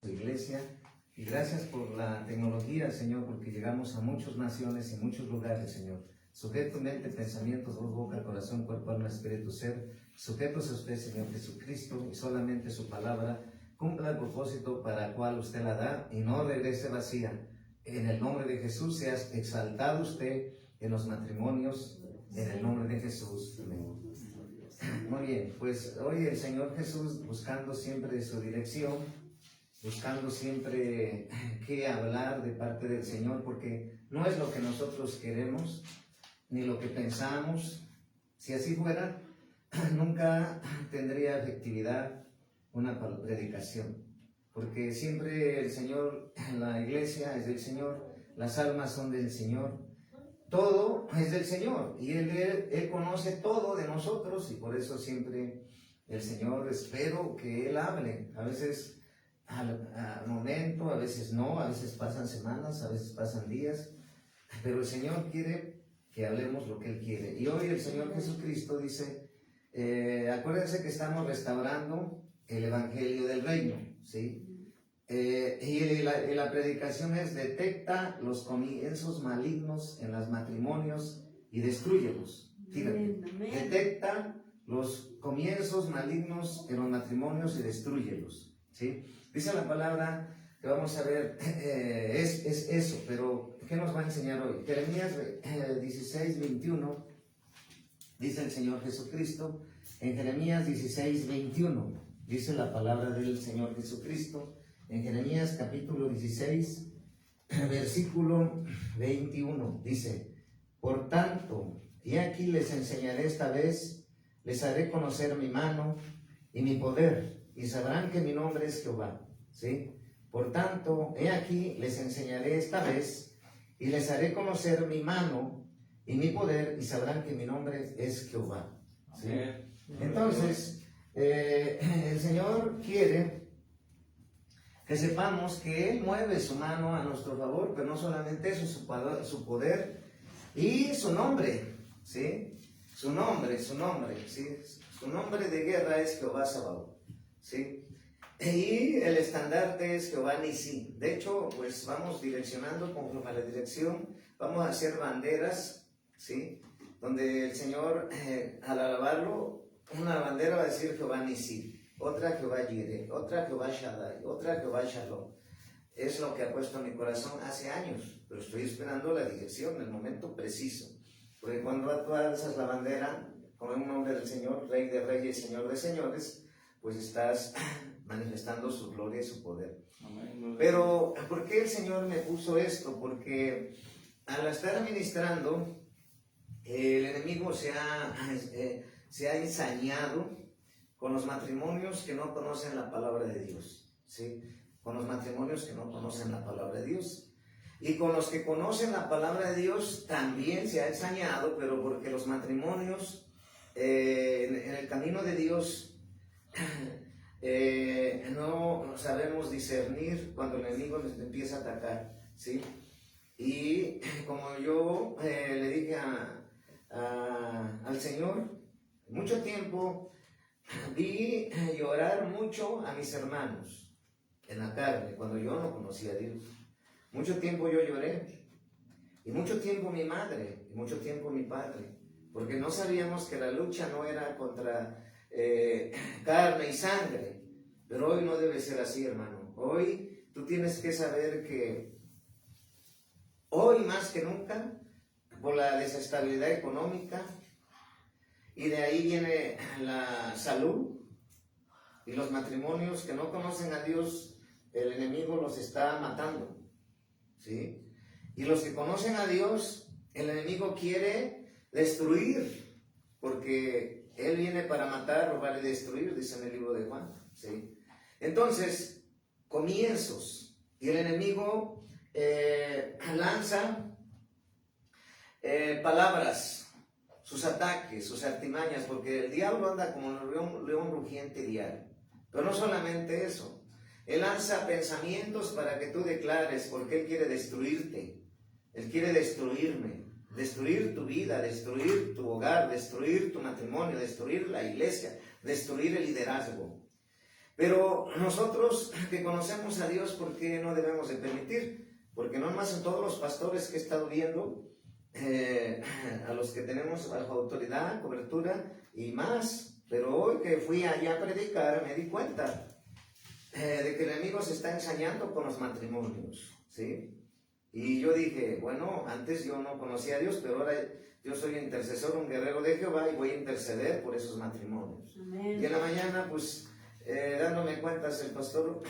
Iglesia, y gracias por la tecnología, Señor, porque llegamos a muchas naciones y muchos lugares, Señor. Sujeto, mente, pensamientos, voz, boca, corazón, cuerpo, alma, espíritu, ser, sujetos a usted, Señor Jesucristo, y solamente su palabra cumpla el propósito para el cual usted la da y no regrese vacía. En el nombre de Jesús sea exaltado usted en los matrimonios, en el nombre de Jesús. Amén. Muy bien, pues hoy el Señor Jesús, buscando siempre su dirección, buscando siempre qué hablar de parte del Señor, porque no es lo que nosotros queremos, ni lo que pensamos. Si así fuera, nunca tendría efectividad una predicación, porque siempre el Señor, la iglesia es del Señor, las almas son del Señor, todo es del Señor, y Él conoce todo de nosotros, y por eso siempre el Señor, espero que Él hable. A veces al momento, a veces no, a veces pasan semanas, a veces pasan días, pero el Señor quiere que hablemos lo que Él quiere. Y hoy el Señor Jesucristo dice, acuérdense que estamos restaurando el Evangelio del Reino, ¿sí? Y la predicación es: detecta los comienzos malignos en los matrimonios y destrúyelos. Fíjate, detecta los comienzos malignos en los matrimonios y destrúyelos, ¿sí? Dice la palabra que vamos a ver, es eso, pero ¿qué nos va a enseñar hoy? Jeremías 16, 21, dice el Señor Jesucristo, en Jeremías 16, 21, dice la palabra del Señor Jesucristo, en Jeremías capítulo 16, versículo 21, dice: por tanto, y aquí les enseñaré esta vez, les haré conocer mi mano y mi poder, y sabrán que mi nombre es Jehová, ¿sí? Por tanto, he aquí, les enseñaré esta vez, y les haré conocer mi mano y mi poder, y sabrán que mi nombre es Jehová, ¿sí? Entonces, el Señor quiere que sepamos que Él mueve su mano a nuestro favor, pero no solamente eso, su poder y su nombre, ¿sí? Su nombre, ¿sí? Su nombre de guerra es Jehová Sabaoth, ¿sí? Y el estandarte es Jehová Nisí. De hecho, pues vamos direccionando conforme a la dirección, vamos a hacer banderas, ¿sí? Donde el Señor, al alabarlo, una bandera va a decir Jehová Nisí, otra Jehová Jireh, otra Jehová Shaddai, otra Jehová Shalom. Es lo que ha puesto en mi corazón hace años, pero estoy esperando la dirección, el momento preciso. Porque cuando tú alzas la bandera con el nombre del Señor, Rey de Reyes, Señor de Señores, pues estás manifestando su gloria y su poder. Amén. Pero, ¿por qué el Señor me puso esto? Porque al estar ministrando, el enemigo se ha ensañado con los matrimonios que no conocen la palabra de Dios, ¿sí? Con los matrimonios que no conocen la palabra de Dios. Y con los que conocen la palabra de Dios también se ha ensañado, pero porque los matrimonios en el camino de Dios no sabemos discernir cuando el enemigo nos empieza a atacar, ¿sí? Y como yo le dije al Señor, mucho tiempo vi llorar mucho a mis hermanos en la carne, cuando yo no conocía a Dios. Mucho tiempo yo lloré, y mucho tiempo mi madre, y mucho tiempo mi padre, porque no sabíamos que la lucha no era contra carne y sangre. Pero hoy no debe ser así, hermano. Hoy tú tienes que saber que hoy más que nunca, por la desestabilidad económica, y de ahí viene la salud, y los matrimonios que no conocen a Dios, el enemigo los está matando, ¿sí? Y los que conocen a Dios, el enemigo quiere destruir, porque Él viene para matar, robar y destruir, dice en el libro de Juan, ¿sí? Entonces, comienzos, y el enemigo lanza palabras, sus ataques, sus artimañas, porque el diablo anda como un león rugiente diario. Pero no solamente eso, él lanza pensamientos para que tú declares, porque él quiere destruirte, él quiere destruirme, destruir tu vida, destruir tu hogar, destruir tu matrimonio, destruir la iglesia, destruir el liderazgo. Pero nosotros que conocemos a Dios, ¿por qué no debemos de permitir? Porque no más en todos los pastores que he estado viendo, a los que tenemos bajo autoridad, cobertura y más. Pero hoy que fui allá a predicar, me di cuenta de que el enemigo se está ensañando con los matrimonios, ¿sí? Y yo dije, bueno, antes yo no conocía a Dios, pero ahora yo soy intercesor, un guerrero de Jehová, y voy a interceder por esos matrimonios. Amén. Y en la mañana, pues, dándome cuentas el pastor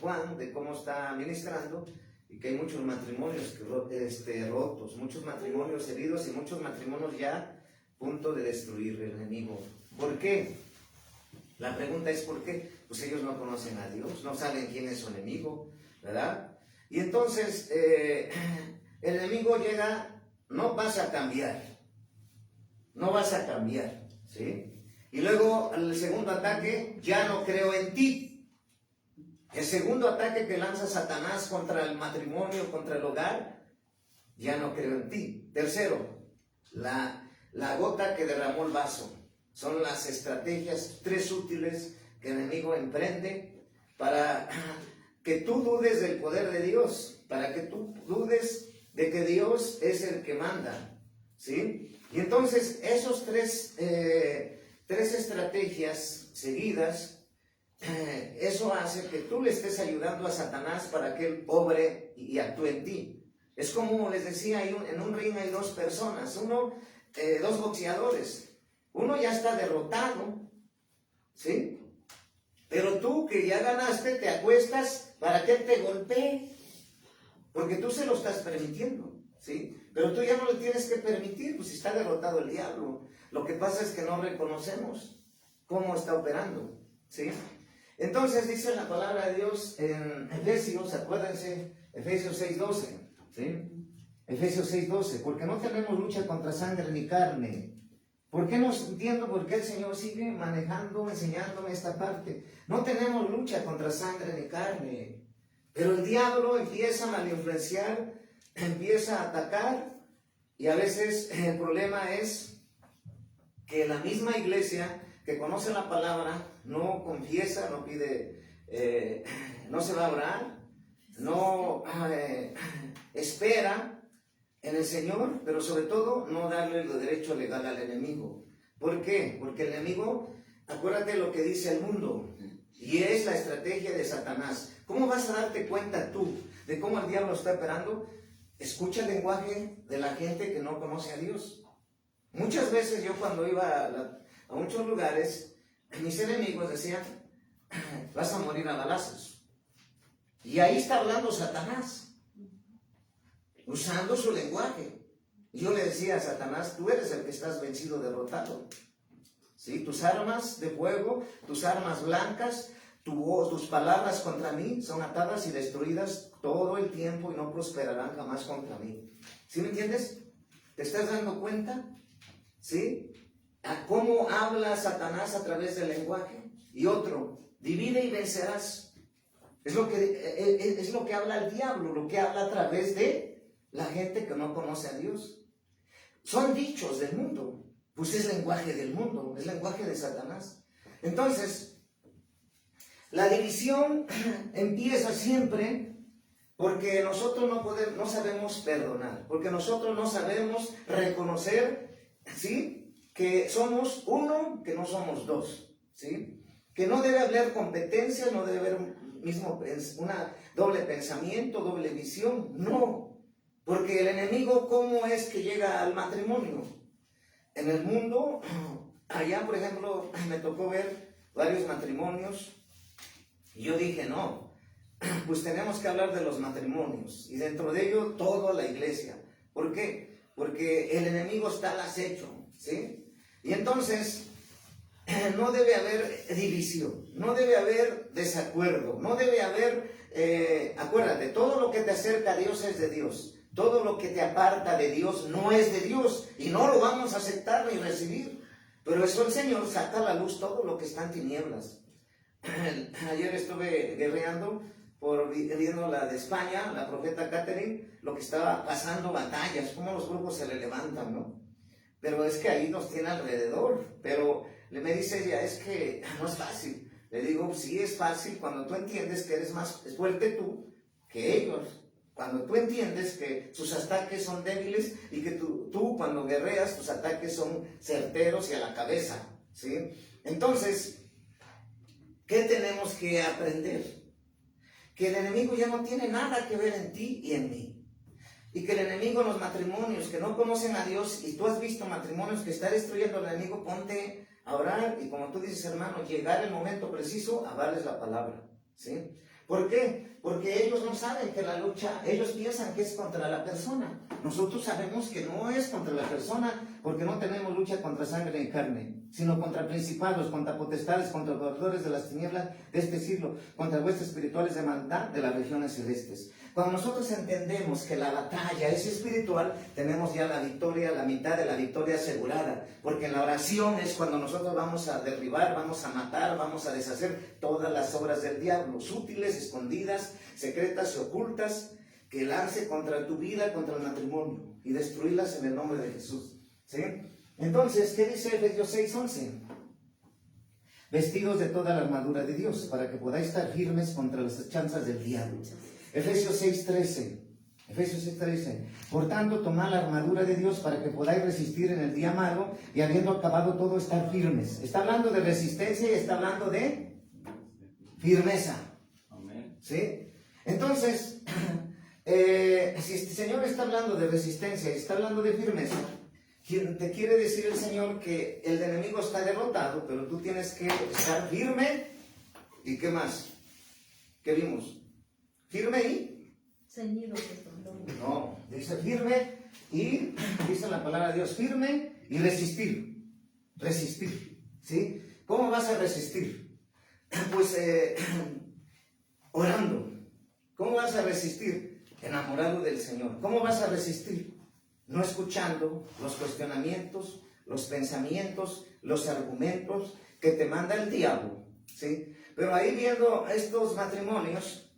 Juan de cómo está ministrando, y que hay muchos matrimonios rotos, muchos matrimonios heridos y muchos matrimonios ya a punto de destruir el enemigo. ¿Por qué? La pregunta es ¿por qué? Pues ellos no conocen a Dios, no saben quién es su enemigo, ¿verdad? Y entonces el enemigo llega, no vas a cambiar, ¿sí? Y luego el segundo ataque, ya no creo en ti. El segundo ataque que lanza Satanás contra el matrimonio, contra el hogar, ya no creo en ti. Tercero, la gota que derramó el vaso. Son las estrategias tres útiles que el enemigo emprende para que tú dudes del poder de Dios, para que tú dudes de que Dios es el que manda, ¿sí? Y entonces esos tres estrategias seguidas, eso hace que tú le estés ayudando a Satanás para que él obre y actúe en ti. Es como les decía, en un ring hay dos personas, dos boxeadores. Uno ya está derrotado, ¿sí? Pero tú que ya ganaste, te acuestas para que él te golpee, porque tú se lo estás permitiendo, ¿sí? Pero tú ya no le tienes que permitir, pues si está derrotado el diablo. Lo que pasa es que no reconocemos cómo está operando, ¿sí? Entonces dice la palabra de Dios en Efesios, acuérdense, Efesios 6:12, ¿sí? Efesios 6:12, porque no tenemos lucha contra sangre ni carne. ¿Por qué no entiendo por qué el Señor sigue manejando, enseñándome esta parte? No tenemos lucha contra sangre ni carne, pero el diablo empieza a malinfluenciar, empieza a atacar, y a veces el problema es que la misma iglesia que conoce la palabra no confiesa, no pide, no se va a orar, no espera en el Señor, pero sobre todo no darle el derecho legal al enemigo. ¿Por qué? Porque el enemigo, acuérdate lo que dice el mundo, y es la estrategia de Satanás. ¿Cómo vas a darte cuenta tú de cómo el diablo está operando? Escucha el lenguaje de la gente que no conoce a Dios. Muchas veces yo cuando iba a muchos lugares, mis enemigos decían, vas a morir a balazos. Y ahí está hablando Satanás, usando su lenguaje. Yo le decía a Satanás, tú eres el que estás vencido, derrotado, ¿sí? Tus armas de fuego, tus armas blancas, tu voz, tus palabras contra mí son atadas y destruidas todo el tiempo y no prosperarán jamás contra mí. ¿Sí me entiendes? ¿Te estás dando cuenta? ¿Sí? A cómo habla Satanás a través del lenguaje. Y otro, divide y vencerás. Es lo que habla el diablo, lo que habla a través de la gente que no conoce a Dios. Son dichos del mundo, pues es lenguaje del mundo, es lenguaje de Satanás. Entonces, la división empieza siempre porque nosotros no sabemos perdonar, porque nosotros no sabemos reconocer, ¿sí?, que somos uno, que no somos dos, ¿sí? Que no debe haber competencia, no debe haber una doble pensamiento, doble visión, no. Porque el enemigo, ¿cómo es que llega al matrimonio? En el mundo, allá por ejemplo, me tocó ver varios matrimonios, y yo dije, no, pues tenemos que hablar de los matrimonios, y dentro de ello toda la iglesia. ¿Por qué? Porque el enemigo está al acecho, ¿sí? Y entonces, no debe haber división, no debe haber desacuerdo, no debe haber, acuérdate, todo lo que te acerca a Dios es de Dios. Todo lo que te aparta de Dios no es de Dios y no lo vamos a aceptar ni recibir. Pero eso el Señor saca a la luz todo lo que está en tinieblas. Ayer estuve guerreando viendo la de España, la profeta Catherine, lo que estaba pasando, batallas, cómo los grupos se le levantan, ¿no? Pero es que ahí nos tiene alrededor. Pero me dice ella, es que no es fácil. Le digo, sí es fácil cuando tú entiendes que eres más fuerte tú que ellos. Cuando tú entiendes que sus ataques son débiles y que tú cuando guerreas, tus ataques son certeros y a la cabeza, ¿sí? Entonces, ¿qué tenemos que aprender? Que el enemigo ya no tiene nada que ver en ti y en mí. Y que el enemigo en los matrimonios que no conocen a Dios, y tú has visto matrimonios que está destruyendo al enemigo, ponte a orar y como tú dices, hermano, llegar el momento preciso a darles la palabra, ¿sí? ¿Por qué? Porque ellos no saben que la lucha, ellos piensan que es contra la persona. Nosotros sabemos que no es contra la persona, porque no tenemos lucha contra sangre y carne, sino contra principados, contra potestades, contra gobernadores de las tinieblas de este siglo, contra huestes espirituales de maldad de las regiones celestes. Cuando nosotros entendemos que la batalla es espiritual, tenemos ya la victoria, la mitad de la victoria asegurada, porque en la oración es cuando nosotros vamos a derribar, vamos a matar, vamos a deshacer todas las obras del diablo, sutiles, escondidas, secretas y ocultas, que lance contra tu vida, contra el matrimonio, y destruirlas en el nombre de Jesús, ¿sí? Entonces, ¿qué dice Efesios 6:11? Vestidos de toda la armadura de Dios, para que podáis estar firmes contra las chanzas del diablo. Efesios 6:13. Por tanto, tomad la armadura de Dios para que podáis resistir en el día malo y habiendo acabado todo, estar firmes. Está hablando de resistencia y está hablando de firmeza. ¿Sí? Entonces, si este Señor está hablando de resistencia y está hablando de firmeza, te quiere decir el Señor que el enemigo está derrotado, pero tú tienes que estar firme. ¿Y qué más? ¿Qué vimos? ¿Firme y? Ceñido. No, dice firme y dice la palabra de Dios, firme y resistir. Resistir, ¿sí? ¿Cómo vas a resistir? Pues orando. ¿Cómo vas a resistir? Enamorado del Señor. ¿Cómo vas a resistir? No escuchando los cuestionamientos, los pensamientos, los argumentos que te manda el diablo, ¿sí? Pero ahí viendo estos matrimonios,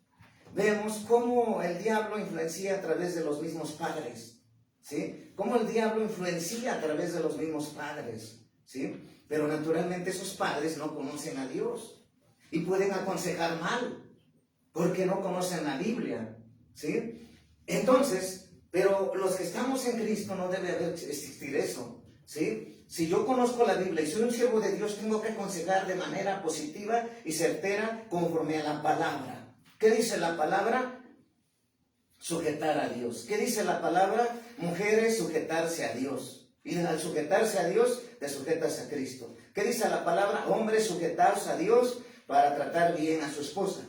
vemos cómo el diablo influencia a través de los mismos padres, ¿sí? Cómo el diablo influencia a través de los mismos padres, ¿sí? Pero naturalmente esos padres no conocen a Dios y pueden aconsejar mal, porque no conocen la Biblia, ¿sí? Entonces, pero los que estamos en Cristo no debe existir eso, ¿sí? Si yo conozco la Biblia y soy un siervo de Dios, tengo que aconsejar de manera positiva y certera conforme a la palabra. ¿Qué dice la palabra? Sujetar a Dios. ¿Qué dice la palabra? Mujeres, sujetarse a Dios. Y al sujetarse a Dios, te sujetas a Cristo. ¿Qué dice la palabra? Hombres, sujetarse a Dios para tratar bien a su esposa.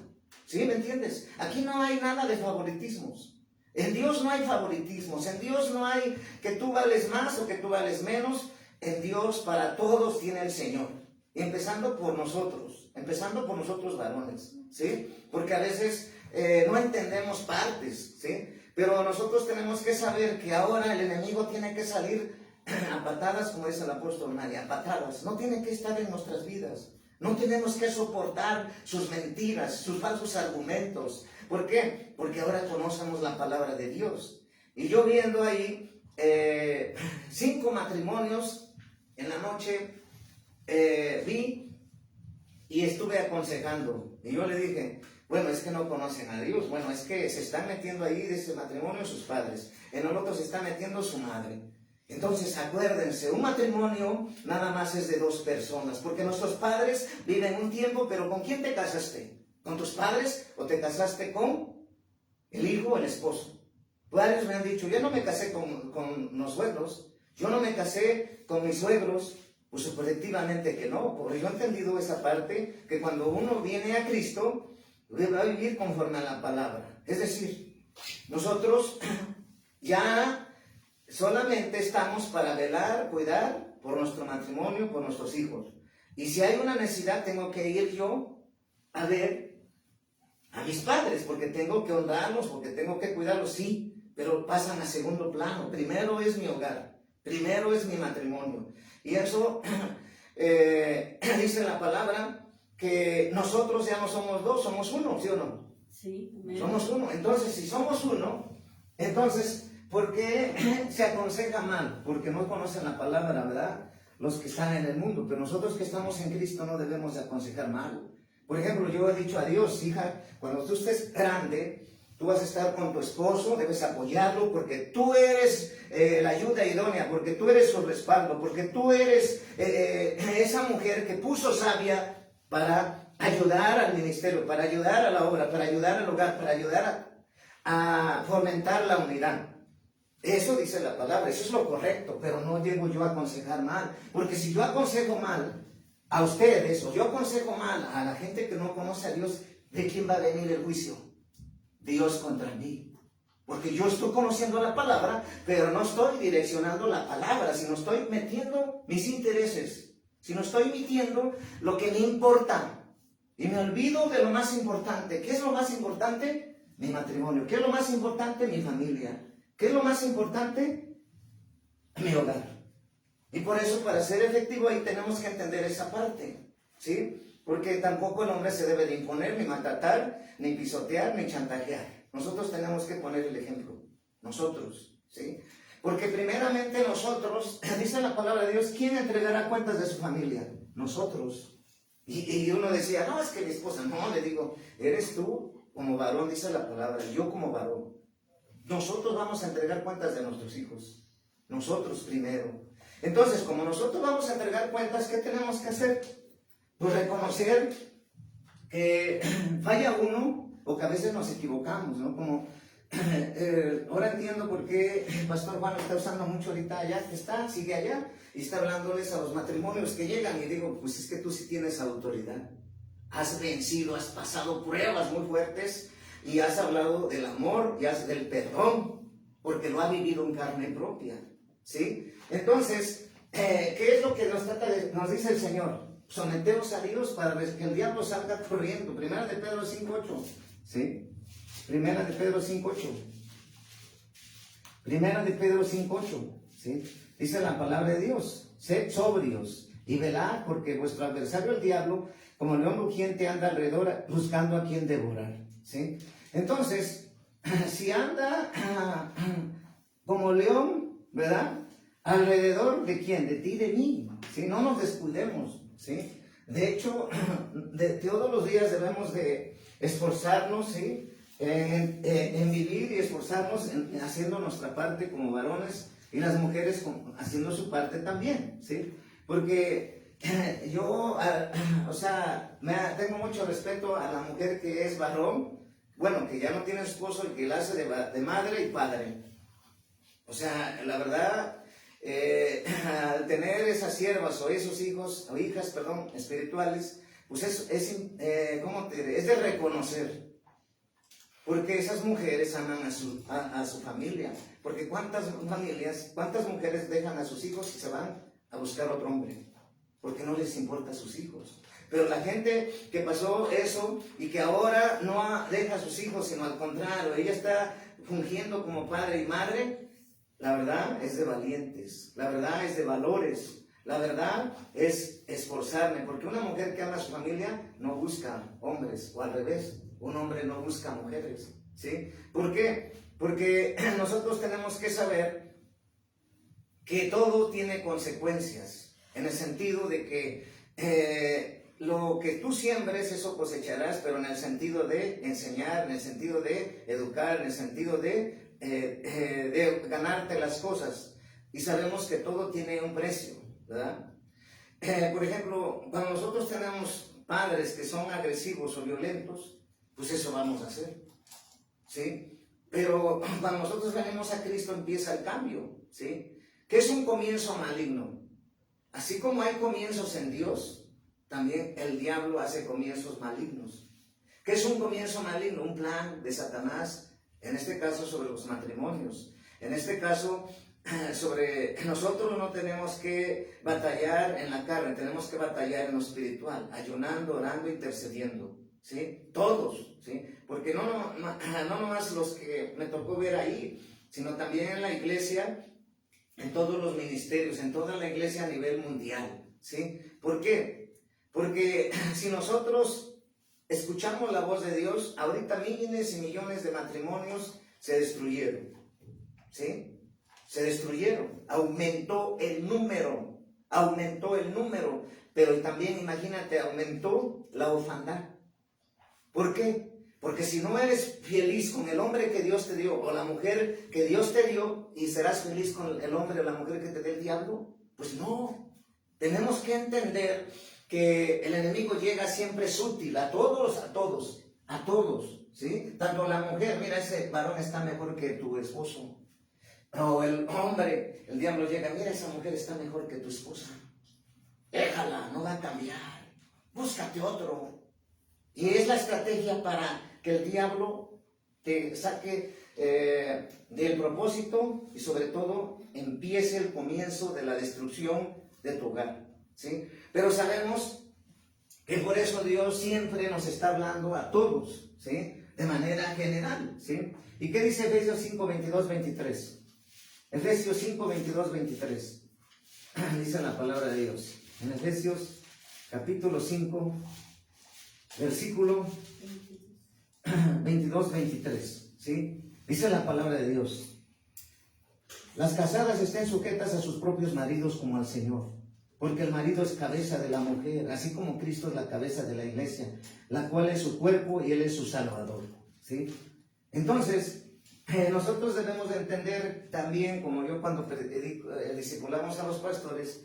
¿Sí? ¿Me entiendes? Aquí no hay nada de favoritismos. En Dios no hay favoritismos. En Dios no hay que tú vales más o que tú vales menos. En Dios para todos tiene el Señor. Y empezando por nosotros varones, ¿sí? Porque a veces no entendemos partes, ¿sí? Pero nosotros tenemos que saber que ahora el enemigo tiene que salir a patadas, como dice el apóstol María, a patadas. No tiene que estar en nuestras vidas. No tenemos que soportar sus mentiras, sus falsos argumentos. ¿Por qué? Porque ahora conocemos la palabra de Dios. Y yo viendo ahí 5 matrimonios en la noche, vi y estuve aconsejando. Y yo le dije, bueno, es que no conocen a Dios. Bueno, es que se están metiendo ahí de ese matrimonio sus padres. En el otro se está metiendo su madre. Entonces, acuérdense, un matrimonio nada más es de 2 personas. Porque nuestros padres viven un tiempo, pero ¿con quién te casaste? ¿Con tus padres o te casaste con el hijo o el esposo? Varios me han dicho, yo no me casé con los suegros. Yo no me casé con mis suegros. Pues colectivamente que no, porque yo he entendido esa parte, que cuando uno viene a Cristo, va a vivir conforme a la palabra. Es decir, nosotros ya solamente estamos para velar, cuidar por nuestro matrimonio, por nuestros hijos. Y si hay una necesidad, tengo que ir yo a ver a mis padres, porque tengo que honrarlos, porque tengo que cuidarlos, sí, pero pasan a segundo plano. Primero es mi hogar, primero es mi matrimonio. Y eso dice la palabra que nosotros ya no somos 2, somos 1, ¿sí o no? Sí. Somos 1. Entonces, si somos 1, entonces, ¿por qué se aconseja mal? Porque no conocen la palabra, ¿verdad? Los que están en el mundo. Pero nosotros que estamos en Cristo no debemos de aconsejar mal. Por ejemplo, yo he dicho a Dios, hija, cuando tú estés grande, tú vas a estar con tu esposo, debes apoyarlo porque tú eres la ayuda idónea, porque tú eres su respaldo, porque tú eres esa mujer que puso sabia para ayudar al ministerio, para ayudar a la obra, para ayudar al hogar, para ayudar a fomentar la unidad. Eso dice la palabra, eso es lo correcto, pero no llego yo a aconsejar mal, porque si yo aconsejo mal a ustedes, o yo aconsejo mal a la gente que no conoce a Dios, ¿de quién va a venir el juicio? Dios contra mí. Porque yo estoy conociendo la palabra, pero no estoy direccionando la palabra, sino estoy metiendo mis intereses, sino estoy metiendo lo que me importa. Y me olvido de lo más importante. ¿Qué es lo más importante? Mi matrimonio. ¿Qué es lo más importante? Mi familia. ¿Qué es lo más importante? Mi hogar. Y por eso, para ser efectivo ahí, tenemos que entender esa parte, ¿sí? Porque tampoco el hombre se debe de imponer, ni maltratar, ni pisotear, ni chantajear. Nosotros tenemos que poner el ejemplo. Nosotros, ¿sí? Porque primeramente nosotros, dice la palabra de Dios, ¿quién entregará cuentas de su familia? Nosotros. Y uno decía, no, es que mi esposa, no, le digo, eres tú como varón, dice la palabra, yo como varón. Nosotros vamos a entregar cuentas de nuestros hijos. Nosotros primero. Entonces, como nosotros vamos a entregar cuentas, ¿qué tenemos que hacer? Pues reconocer que falla uno o que a veces nos equivocamos, ¿no? Como, ahora entiendo por qué el pastor Juan está usando mucho ahorita allá, que está, sigue allá, y está hablándoles a los matrimonios que llegan, y digo, pues es que tú sí tienes autoridad. Has vencido, has pasado pruebas muy fuertes, y has hablado del amor, y del perdón, porque lo ha vivido en carne propia, ¿sí? Entonces, ¿qué es lo que nos dice el Señor? Someteos a Dios para que el diablo salga corriendo. Primera de Pedro 5:8, ¿sí? Primera de Pedro 5:8. Primera de Pedro 5:8, ¿sí? Dice la palabra de Dios, sed sobrios y velad, porque vuestro adversario el diablo, como león rugiente, anda alrededor buscando a quien devorar, ¿sí? Entonces, si anda como león, ¿verdad? ¿Alrededor de quién? De ti, de mí, ¿sí? No nos descuidemos, ¿sí? De hecho, todos los días debemos de esforzarnos, ¿sí? En vivir y esforzarnos haciendo nuestra parte como varones, y las mujeres haciendo su parte también, ¿sí? Porque yo, o sea, tengo mucho respeto a la mujer que es varón, bueno, que ya no tiene esposo y que la hace de madre y padre. O sea, la verdad, al tener esas siervas o esos hijos, o hijas, perdón, espirituales, pues es de reconocer. Porque esas mujeres aman a su familia. Porque cuántas mujeres dejan a sus hijos y se van a buscar otro hombre, porque no les importa a sus hijos. Pero la gente que pasó eso y que ahora no deja a sus hijos, sino al contrario, ella está fungiendo como padre y madre, la verdad es de valientes, la verdad es de valores, la verdad es esforzarme, porque una mujer que ama a su familia no busca hombres, o al revés, un hombre no busca mujeres, ¿sí? ¿Por qué? Porque nosotros tenemos que saber que todo tiene consecuencias, en el sentido de que lo que tú siembres, eso cosecharás, pero en el sentido de enseñar, en el sentido de educar, en el sentido de ganarte las cosas. Y sabemos que todo tiene un precio, ¿verdad? Por ejemplo, cuando nosotros tenemos padres que son agresivos o violentos, pues eso vamos a hacer, ¿sí? Pero cuando nosotros venimos a Cristo empieza el cambio, ¿sí? ¿Qué es un comienzo maligno? Así como hay comienzos en Dios, también el diablo hace comienzos malignos. ¿Qué es un comienzo maligno? Un plan de Satanás, en este caso sobre los matrimonios. En este caso, nosotros no tenemos que batallar en la carne, tenemos que batallar en lo espiritual, ayunando, orando, intercediendo, ¿sí? Todos, ¿sí? Porque no nomás los que me tocó ver ahí, sino también en la iglesia, en todos los ministerios, en toda la iglesia a nivel mundial, ¿sí? ¿Por qué? Porque si nosotros escuchamos la voz de Dios, ahorita miles y millones de matrimonios se destruyeron, ¿sí? Se destruyeron, aumentó el número, pero también imagínate, aumentó la orfandad, ¿Por qué? Porque si no eres feliz con el hombre que Dios te dio o la mujer que Dios te dio y serás feliz con el hombre o la mujer que te dé el diablo, pues no. Tenemos que entender que el enemigo llega siempre sutil a todos, ¿sí? Tanto la mujer, mira, ese varón está mejor que tu esposo. O el hombre, el diablo llega, mira, esa mujer está mejor que tu esposa. Déjala, no va a cambiar. Búscate otro. Y es la estrategia para que el diablo te saque del propósito y sobre todo empiece el comienzo de la destrucción de tu hogar, ¿sí? Pero sabemos que por eso Dios siempre nos está hablando a todos, ¿sí? De manera general, ¿sí? ¿Y qué dice Efesios 5, 22, 23? Efesios 5, 22, 23. Dice la palabra de Dios. En Efesios capítulo 5, versículo 22, 23, ¿sí? Dice la palabra de Dios. Las casadas estén sujetas a sus propios maridos como al Señor, porque el marido es cabeza de la mujer, así como Cristo es la cabeza de la iglesia, la cual es su cuerpo y Él es su Salvador, ¿sí? Entonces, nosotros debemos de entender también, como yo cuando discipulamos a los pastores,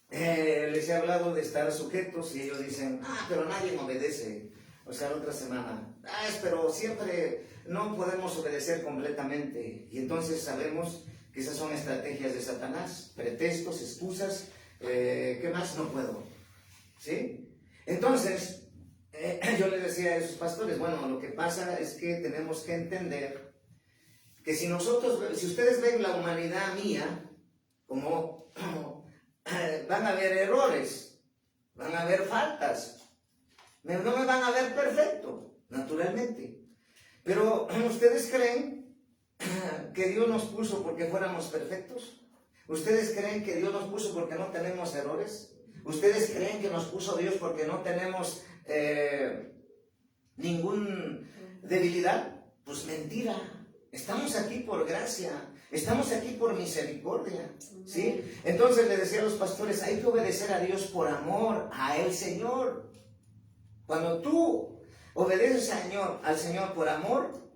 les he hablado de estar sujetos y ellos dicen, pero nadie me obedece. O sea, la otra semana, pero siempre no podemos obedecer completamente. Y entonces sabemos que esas son estrategias de Satanás, pretextos, excusas, ¿qué más no puedo? ¿Sí? Entonces, yo les decía a esos pastores, bueno, lo que pasa es que tenemos que entender que si ustedes ven la humanidad mía, como van a haber errores, van a haber faltas, no me van a ver perfecto, naturalmente. Pero ¿ustedes creen que Dios nos puso porque fuéramos perfectos? ¿Ustedes creen que Dios nos puso porque no tenemos errores? ¿Ustedes creen que nos puso Dios porque no tenemos ninguna debilidad? Pues mentira. Estamos aquí por gracia. Estamos aquí por misericordia, ¿sí? Entonces le decía a los pastores, hay que obedecer a Dios por amor a el Señor. Cuando tú obedeces al Señor por amor,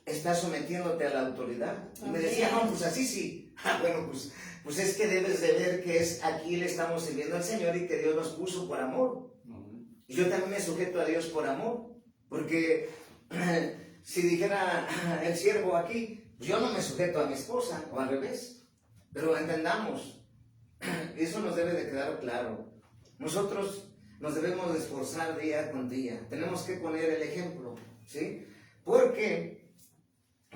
estás sometiéndote a la autoridad. Y me decía, no, pues así sí. Bueno, pues es que debes de ver que aquí le estamos sirviendo al Señor y que Dios nos puso por amor. Y yo también me sujeto a Dios por amor. Porque si dijera el siervo aquí, yo no me sujeto a mi esposa, o al revés. Pero entendamos, eso nos debe de quedar claro. Nosotros nos debemos de esforzar día con día. Tenemos que poner el ejemplo, ¿sí? Porque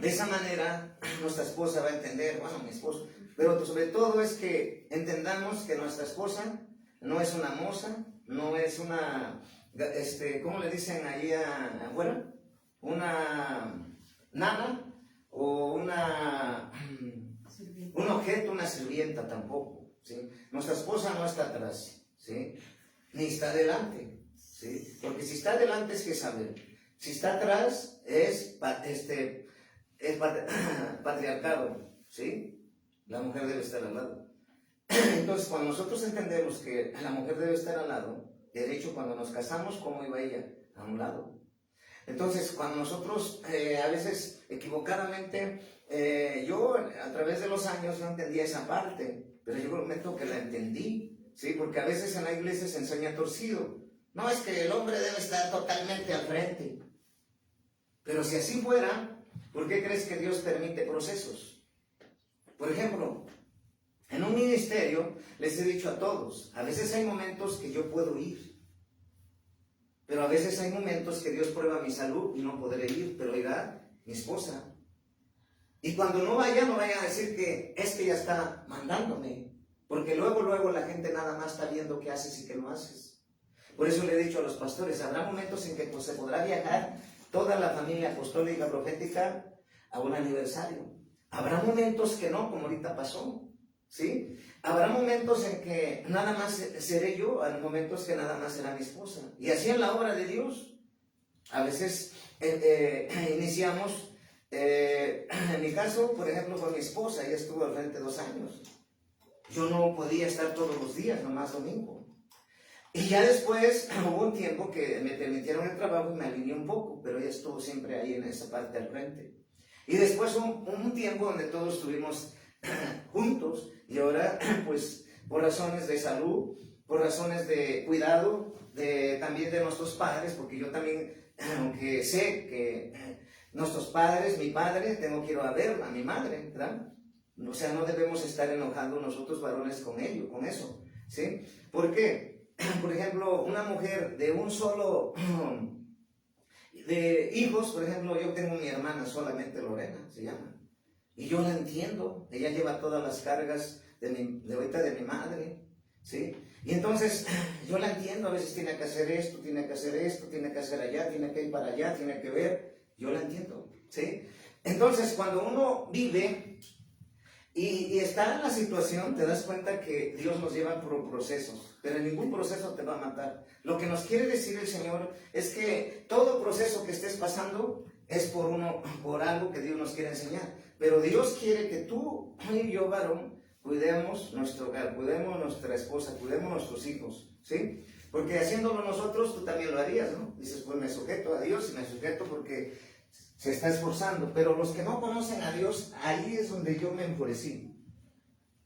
de esa manera nuestra esposa va a entender, bueno, mi esposo, pero sobre todo es que entendamos que nuestra esposa no es una moza, no es una, ¿cómo le dicen ahí afuera? Una nana o un objeto, una sirvienta tampoco, ¿sí? Nuestra esposa no está atrás, ¿sí? Ni está adelante, ¿sí? Porque si está adelante es que saber. Si está atrás es patriarcado, ¿sí? La mujer debe estar al lado. Entonces, cuando nosotros entendemos que la mujer debe estar al lado, de hecho, cuando nos casamos, ¿cómo iba ella? A un lado. Entonces, cuando nosotros, a veces equivocadamente, yo a través de los años no entendía esa parte, pero yo prometo que la entendí. Sí, porque a veces en la iglesia se enseña torcido. No, es que el hombre debe estar totalmente al frente. Pero si así fuera, ¿por qué crees que Dios permite procesos? Por ejemplo, en un ministerio les he dicho a todos, a veces hay momentos que yo puedo ir, pero a veces hay momentos que Dios prueba mi salud y no podré ir, pero irá mi esposa. Y cuando no vaya a decir que ya está mandándome. Porque luego la gente nada más está viendo qué haces y qué no haces. Por eso le he dicho a los pastores, habrá momentos en que se podrá viajar toda la familia apostólica profética a un aniversario. Habrá momentos que no, como ahorita pasó, ¿sí? Habrá momentos en que nada más seré yo, hay momentos que nada más será mi esposa. Y así en la obra de Dios. A veces iniciamos, en mi caso, por ejemplo, con mi esposa, ella estuvo al frente 2 años. Yo no podía estar todos los días, nomás domingo. Y ya después hubo un tiempo que me permitieron el trabajo y me alineé un poco, pero ella estuvo siempre ahí en esa parte al frente. Y después un tiempo donde todos estuvimos juntos, y ahora pues por razones de salud, por razones de cuidado, también de nuestros padres, porque yo también, aunque sé que nuestros padres, mi padre, tengo que ir a ver a mi madre, ¿verdad? O sea, no debemos estar enojando nosotros varones con ello, con eso, ¿sí? ¿Por qué? Por ejemplo, una mujer de un solo de hijos, por ejemplo, yo tengo mi hermana solamente, Lorena se llama, y yo la entiendo, ella lleva todas las cargas de ahorita de mi madre, ¿sí? Y entonces yo la entiendo, a veces tiene que hacer esto, tiene que hacer esto, tiene que hacer allá, tiene que ir para allá, tiene que ver, yo la entiendo, ¿sí? Entonces cuando uno vive y está en la situación, te das cuenta que Dios nos lleva por procesos, pero en ningún proceso te va a matar. Lo que nos quiere decir el Señor es que todo proceso que estés pasando es por algo que Dios nos quiere enseñar. Pero Dios quiere que tú y yo, varón, cuidemos nuestro hogar, cuidemos nuestra esposa, cuidemos nuestros hijos, ¿sí? Porque haciéndolo nosotros, tú también lo harías, ¿no? Dices, pues me sujeto a Dios y me sujeto porque se está esforzando. Pero los que no conocen a Dios, ahí es donde yo me enfurecí.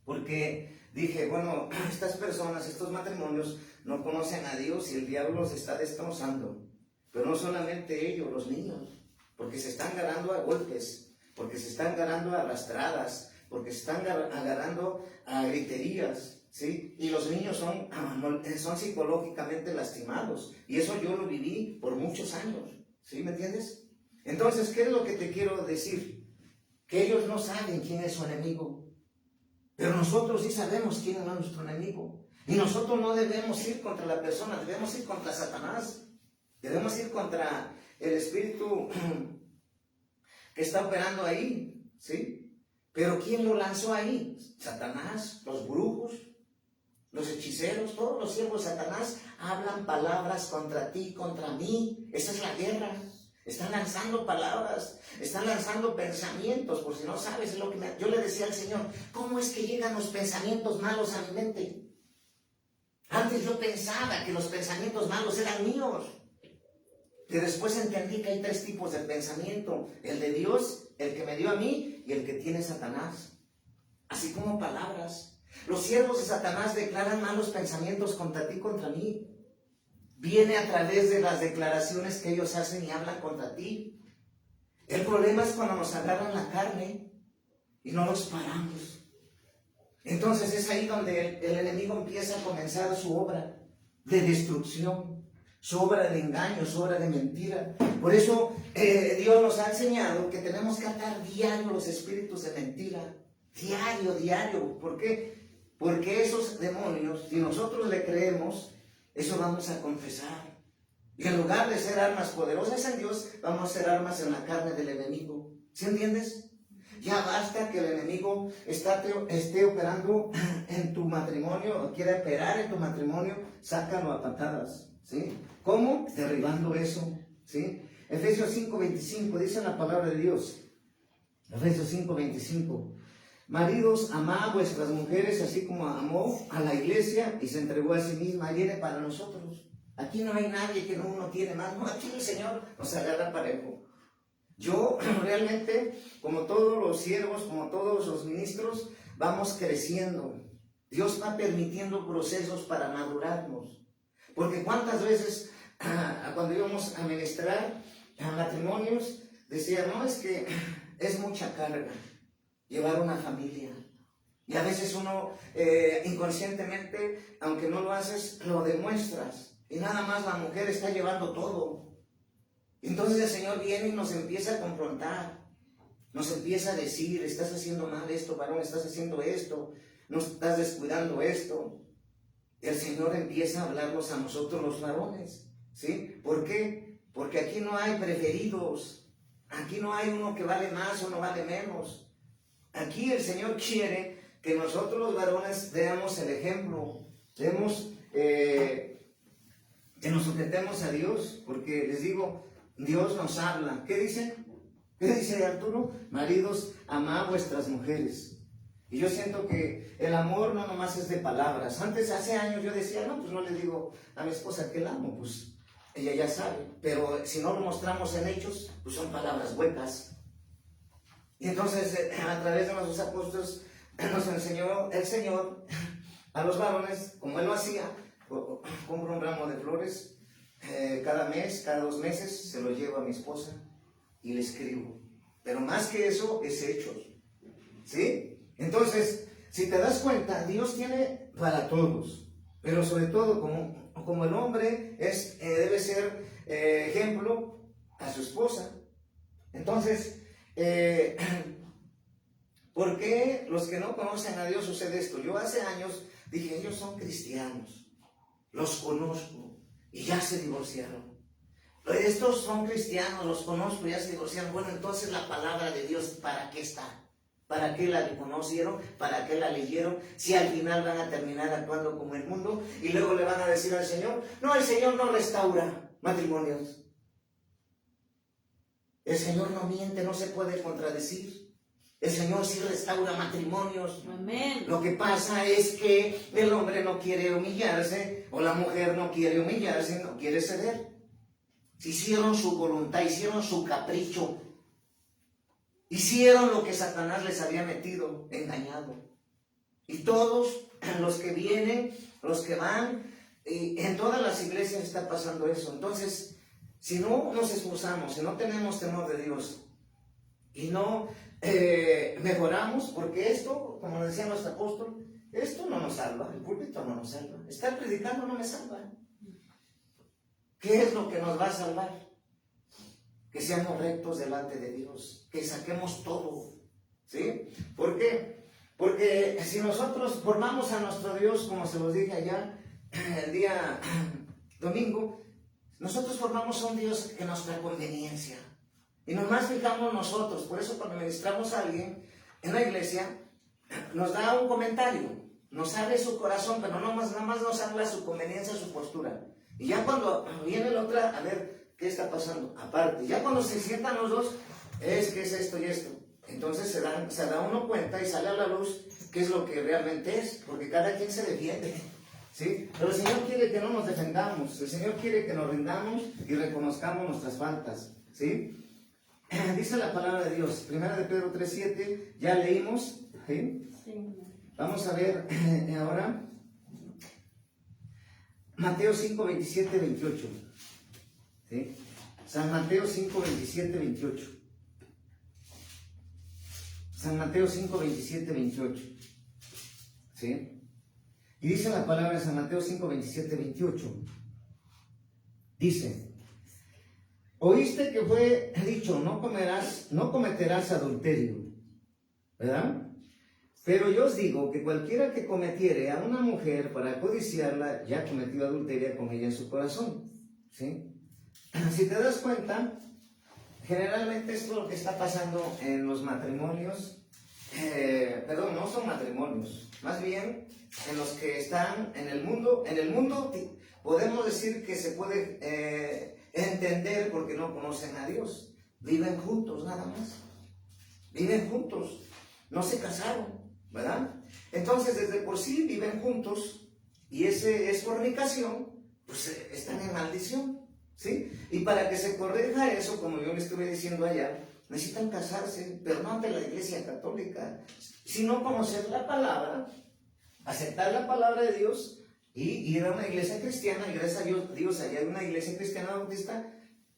Porque dije, bueno, estas personas, estos matrimonios, no conocen a Dios y el diablo los está destrozando. Pero no solamente ellos, los niños, porque se están agarrando a golpes, porque se están agarrando a arrastradas, porque se están agarrando a griterías, ¿sí? Y los niños son psicológicamente lastimados. Y eso yo lo viví por muchos años, ¿sí? ¿Me entiendes? Entonces, ¿qué es lo que te quiero decir? Que ellos no saben quién es su enemigo, pero nosotros sí sabemos quién es nuestro enemigo. Y nosotros no debemos ir contra la persona, debemos ir contra Satanás. Debemos ir contra el espíritu que está operando ahí, ¿sí? Pero ¿quién lo lanzó ahí? Satanás, los brujos, los hechiceros, todos los siervos de Satanás hablan palabras contra ti, contra mí. Esa es la guerra. Están lanzando palabras, están lanzando pensamientos, por si no sabes, es lo que yo le decía al Señor, ¿cómo es que llegan los pensamientos malos a mi mente? Antes yo pensaba que los pensamientos malos eran míos, y después entendí que hay tres tipos de pensamiento, el de Dios, el que me dio a mí, y el que tiene Satanás, así como palabras. Los siervos de Satanás declaran malos pensamientos contra ti, contra mí. Viene a través de las declaraciones que ellos hacen y hablan contra ti. El problema es cuando nos agarran la carne y no los paramos. Entonces es ahí donde el enemigo empieza a comenzar su obra de destrucción, su obra de engaño, su obra de mentira. Por eso Dios nos ha enseñado que tenemos que atar diario los espíritus de mentira. Diario. ¿Por qué? Porque esos demonios, si nosotros le creemos, eso vamos a confesar. Y en lugar de ser armas poderosas en Dios, vamos a ser armas en la carne del enemigo. ¿Sí entiendes? Ya basta que el enemigo esté operando en tu matrimonio, o quiere operar en tu matrimonio, sácalo a patadas, ¿sí? ¿Cómo? Derribando eso, ¿sí? Efesios 5:25 dice la palabra de Dios. Efesios 5:25. Maridos, amad a vuestras mujeres así como amó a la iglesia y se entregó a sí misma. Viene para nosotros. Aquí no hay nadie que uno tiene más. No, aquí el Señor nos agarra parejo. Yo realmente, como todos los siervos, como todos los ministros, vamos creciendo. Dios va permitiendo procesos para madurarnos. Porque cuántas veces cuando íbamos a ministrar a matrimonios, decía, no, es que es mucha carga llevar una familia. Y a veces uno inconscientemente, aunque no lo haces, lo demuestras. Y nada más la mujer está llevando todo. Entonces el Señor viene y nos empieza a confrontar. Nos empieza a decir, estás haciendo mal esto, varón, estás haciendo esto, no estás descuidando esto. El Señor empieza a hablarnos a nosotros los varones, ¿sí? ¿Por qué? Porque aquí no hay preferidos. Aquí no hay uno que vale más o no vale menos. Aquí el Señor quiere que nosotros los varones veamos el ejemplo, vemos que nos sujetemos a Dios, porque les digo, Dios nos habla. ¿Qué dice? ¿Qué dice Arturo? Maridos, amad a vuestras mujeres. Y yo siento que el amor no nomás es de palabras. Antes, hace años yo decía, no, pues no le digo a mi esposa que la amo, pues ella ya sabe. Pero si no lo mostramos en hechos, pues son palabras huecas. Y entonces, a través de nuestros apóstoles, nos enseñó el Señor a los varones, como Él lo hacía, compro un ramo de flores, cada mes, cada 2 meses, se lo llevo a mi esposa y le escribo. Pero más que eso, es hechos. ¿Sí? Entonces, si te das cuenta, Dios tiene para todos, pero sobre todo como el hombre debe ser ejemplo a su esposa. Entonces, ¿por qué los que no conocen a Dios sucede esto? Yo hace años dije, ellos son cristianos, los conozco y ya se divorciaron. Estos son cristianos, los conozco, ya se divorciaron. Bueno, entonces la palabra de Dios, ¿para qué está? ¿Para qué la conocieron? ¿Para qué la leyeron? Si al final van a terminar actuando como el mundo y luego le van a decir al Señor, no, el Señor no restaura matrimonios. El Señor no miente, no se puede contradecir. El Señor sí restaura matrimonios. Amén. Lo que pasa es que el hombre no quiere humillarse o la mujer no quiere humillarse, no quiere ceder. Hicieron su voluntad, hicieron su capricho. Hicieron lo que Satanás les había metido, engañado. Y todos los que vienen, los que van, y en todas las iglesias está pasando eso. Entonces, si no nos esforzamos, si no tenemos temor de Dios y no mejoramos, porque esto, como decía nuestro apóstol, esto no nos salva, el púlpito no nos salva. Estar predicando no me salva. ¿Qué es lo que nos va a salvar? Que seamos rectos delante de Dios, que saquemos todo, ¿sí? ¿Por qué? Porque si nosotros formamos a nuestro Dios, como se los dije allá el día domingo, nosotros formamos a un Dios que nuestra conveniencia. Y nomás fijamos nosotros. Por eso cuando ministramos a alguien en la iglesia, nos da un comentario, nos abre su corazón, pero nada más nos habla su conveniencia, su postura. Y ya cuando viene la otra, a ver, ¿qué está pasando? Aparte, ya cuando se sientan los dos, ¿qué es esto y esto? Entonces se da uno cuenta y sale a la luz qué es lo que realmente es, porque cada quien se defiende, ¿sí? Pero el Señor quiere que no nos defendamos, el Señor quiere que nos rindamos y reconozcamos nuestras faltas, ¿sí? Dice la palabra de Dios, 1 de Pedro 3:7, ya leímos, ¿sí? Sí. Vamos a ver ahora Mateo 5, 27, 28. ¿Sí? San Mateo 5, 27, 28. San Mateo 5, 27, 28. ¿Sí? Y dice la palabra de San Mateo 5, 27, 28. Dice, oíste que fue dicho, no cometerás adulterio, ¿verdad? Pero yo os digo que cualquiera que cometiere a una mujer para codiciarla, ya cometió adulterio con ella en su corazón, ¿sí? Si te das cuenta, generalmente esto es lo que está pasando en los matrimonios, perdón, no son matrimonios, más bien en los que están en el mundo. En el mundo podemos decir que se puede entender porque no conocen a Dios. Viven juntos nada más, viven juntos, no se casaron, ¿verdad? Entonces desde por sí viven juntos y ese es fornicación, pues están en maldición, ¿sí? Y para que se corrija eso, como yo le estuve diciendo allá, necesitan casarse, pero no ante la Iglesia Católica, sino conocer la palabra, aceptar la palabra de Dios y ir a una iglesia cristiana, y gracias a Dios allá hay una iglesia cristiana bautista,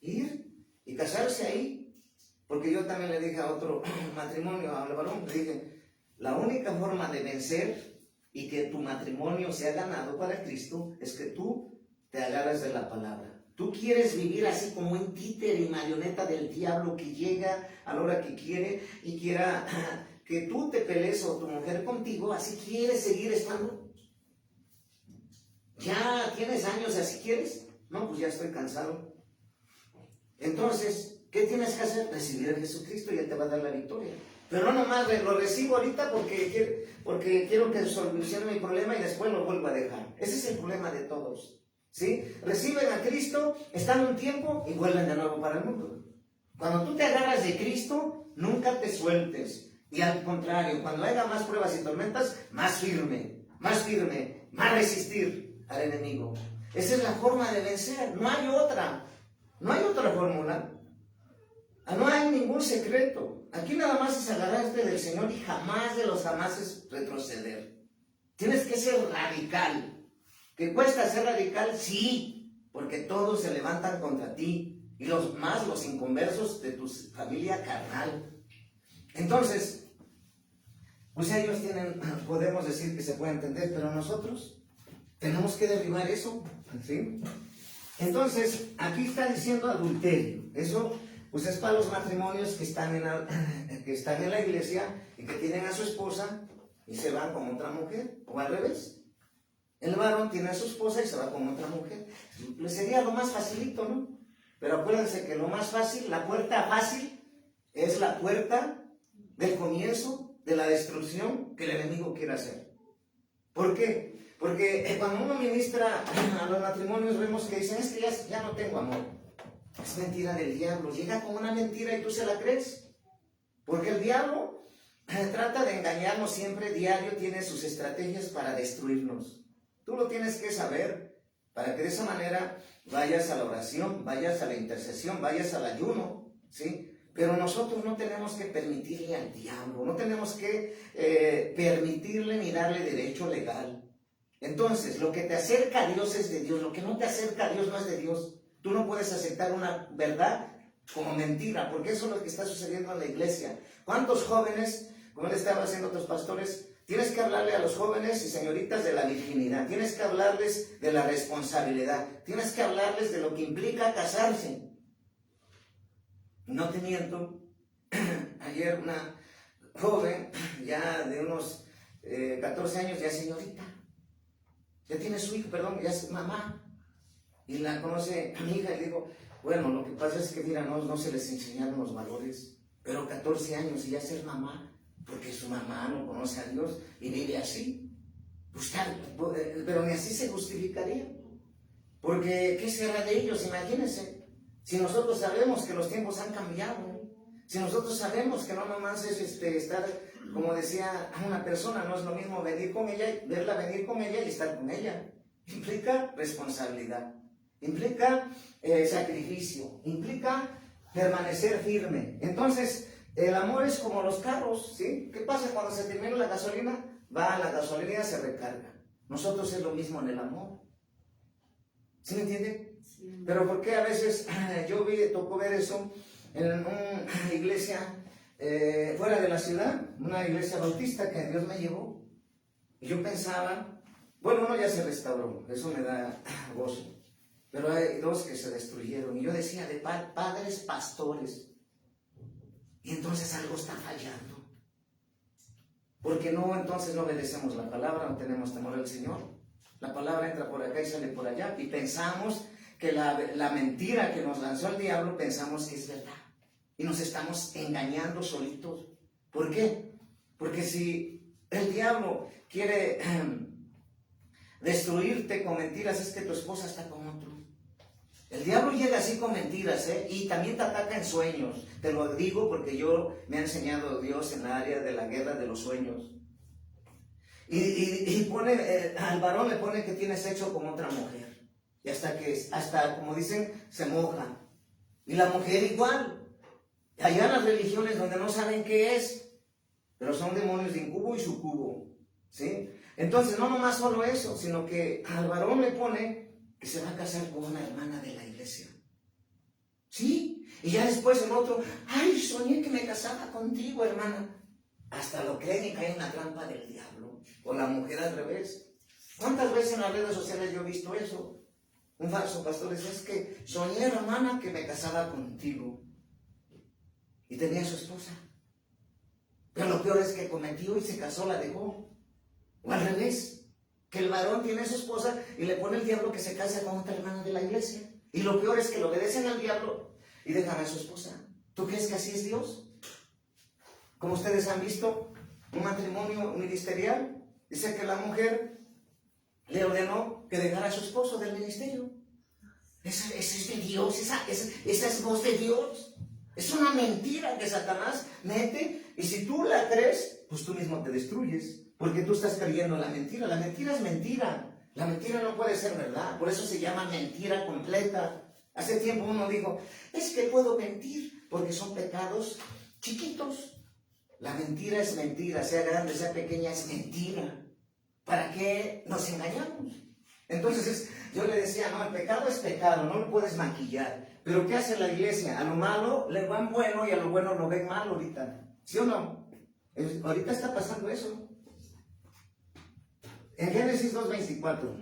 ir y casarse ahí. Porque yo también le dije a otro matrimonio, al varón, le dije, la única forma de vencer y que tu matrimonio sea ganado para Cristo es que tú te agarras de la palabra. Tú quieres vivir así como un títere y marioneta del diablo que llega a la hora que quiere y quiera que tú te pelees o tu mujer contigo, así quieres seguir estando. Ya tienes años, así quieres. No, pues ya estoy cansado. Entonces, ¿qué tienes que hacer? Recibir a Jesucristo y Él te va a dar la victoria. Pero no nomás lo recibo ahorita porque quiero que solucione mi problema y después lo vuelvo a dejar. Ese es el problema de todos, ¿sí? Reciben a Cristo, están un tiempo y vuelven de nuevo para el mundo. Cuando tú te agarras de Cristo, nunca te sueltes. Y al contrario, cuando haya más pruebas y tormentas, más firme, más resistir al enemigo. Esa es la forma de vencer, no hay otra fórmula. No hay ningún secreto. Aquí nada más es agarrarte del Señor y jamás de los jamases retroceder. Tienes que ser radical. ¿Que cuesta ser radical? Sí, porque todos se levantan contra ti, y los inconversos de tu familia carnal. Entonces, pues ellos podemos decir que se puede entender, pero nosotros tenemos que derribar eso, ¿sí? Entonces, aquí está diciendo adulterio. Eso, pues es para los matrimonios que están en la iglesia y que tienen a su esposa y se van con otra mujer, o al revés. El varón tiene a su esposa y se va con otra mujer. Pues sería lo más facilito, ¿no? Pero acuérdense que lo más fácil, la puerta fácil, es la puerta del comienzo de la destrucción que el enemigo quiere hacer. ¿Por qué? Porque cuando uno ministra a los matrimonios vemos que dicen, es que ya no tengo amor. Es mentira del diablo. Llega con una mentira y tú se la crees. Porque el diablo trata de engañarnos siempre, diario, tiene sus estrategias para destruirnos. Tú lo tienes que saber, para que de esa manera vayas a la oración, vayas a la intercesión, vayas al ayuno, ¿sí? Pero nosotros no tenemos que permitirle al diablo, no tenemos que permitirle ni darle derecho legal. Entonces, lo que te acerca a Dios es de Dios, lo que no te acerca a Dios no es de Dios. Tú no puedes aceptar una verdad como mentira, porque eso es lo que está sucediendo en la iglesia. ¿Cuántos jóvenes, como le estaban haciendo otros pastores, tienes que hablarle a los jóvenes y señoritas de la virginidad, tienes que hablarles de la responsabilidad, tienes que hablarles de lo que implica casarse? No te miento, ayer una joven, ya de unos 14 años, ya es señorita, ya tiene su hijo, ya es mamá, y la conoce a mi hija y le digo, bueno, lo que pasa es que mira, no se les enseñaron los valores, pero 14 años y ya ser mamá, porque su mamá no conoce a Dios y vive así, pues pero ni así se justificaría, porque ¿qué será de ellos? Imagínense. Si nosotros sabemos que los tiempos han cambiado, si nosotros sabemos que no nomás es estar, como decía una persona, no es lo mismo venir con ella, verla venir con ella y estar con ella. Implica responsabilidad, implica sacrificio, implica permanecer firme. Entonces, el amor es como los carros, ¿sí? ¿Qué pasa cuando se termina la gasolina? Va a la gasolina y se recarga. Nosotros es lo mismo en el amor. ¿Sí me entiende? Sí. Pero ¿por qué a veces tocó ver eso en una iglesia fuera de la ciudad, una iglesia bautista que Dios me llevó? Y yo pensaba, bueno, uno ya se restauró, eso me da gozo, pero hay dos que se destruyeron. Y yo decía, de padres pastores, y entonces algo está fallando. Porque entonces no obedecemos la palabra, no tenemos temor al Señor. La palabra entra por acá y sale por allá, y pensamos que la mentira que nos lanzó el diablo, pensamos que es verdad. Y nos estamos engañando solitos. ¿Por qué? Porque si el diablo quiere destruirte con mentiras, es que tu esposa está con otro. El diablo llega así con mentiras, y también te ataca en sueños. Te lo digo porque me ha enseñado Dios en la área de la guerra de los sueños. Y al varón le pone que tiene sexo con otra mujer. Y hasta como dicen, se moja. Y la mujer igual. Allá en las religiones donde no saben qué es, pero son demonios de incubo y sucubo, ¿sí? Entonces, no nomás solo eso, sino que al varón le pone que se va a casar con una hermana de la iglesia. ¿Sí? Y ya después el otro, ay, soñé que me casaba contigo, hermana. Hasta lo creen y caen en la trampa del diablo. O la mujer al revés. ¿Cuántas veces en las redes sociales yo he visto eso? Un falso pastor dice, es que soñé, hermana, que me casaba contigo. Y tenía a su esposa. Pero lo peor es que cometió y se casó, la dejó. O al revés, que el varón tiene a su esposa y le pone el diablo que se casa con otra hermana de la iglesia. Y lo peor es que le obedecen al diablo y dejan a su esposa. ¿Tú crees que así es Dios? Como ustedes han visto, un matrimonio ministerial, dice que la mujer le ordenó que dejara a su esposo del ministerio. Esa es de Dios, esa es voz de Dios. Es una mentira que Satanás mete y si tú la crees, pues tú mismo te destruyes, porque tú estás creyendo la mentira. La mentira es mentira. La mentira no puede ser verdad. Por eso se llama mentira completa. Hace tiempo uno dijo, es que puedo mentir porque son pecados chiquitos. La mentira es mentira, sea grande, sea pequeña, es mentira. ¿Para qué nos engañamos? Entonces yo le decía, no, el pecado es pecado, no lo puedes maquillar. Pero ¿qué hace la iglesia? A lo malo le van bueno y a lo bueno lo ven mal ahorita. ¿Sí o no? Ahorita está pasando eso. En Génesis 2:24.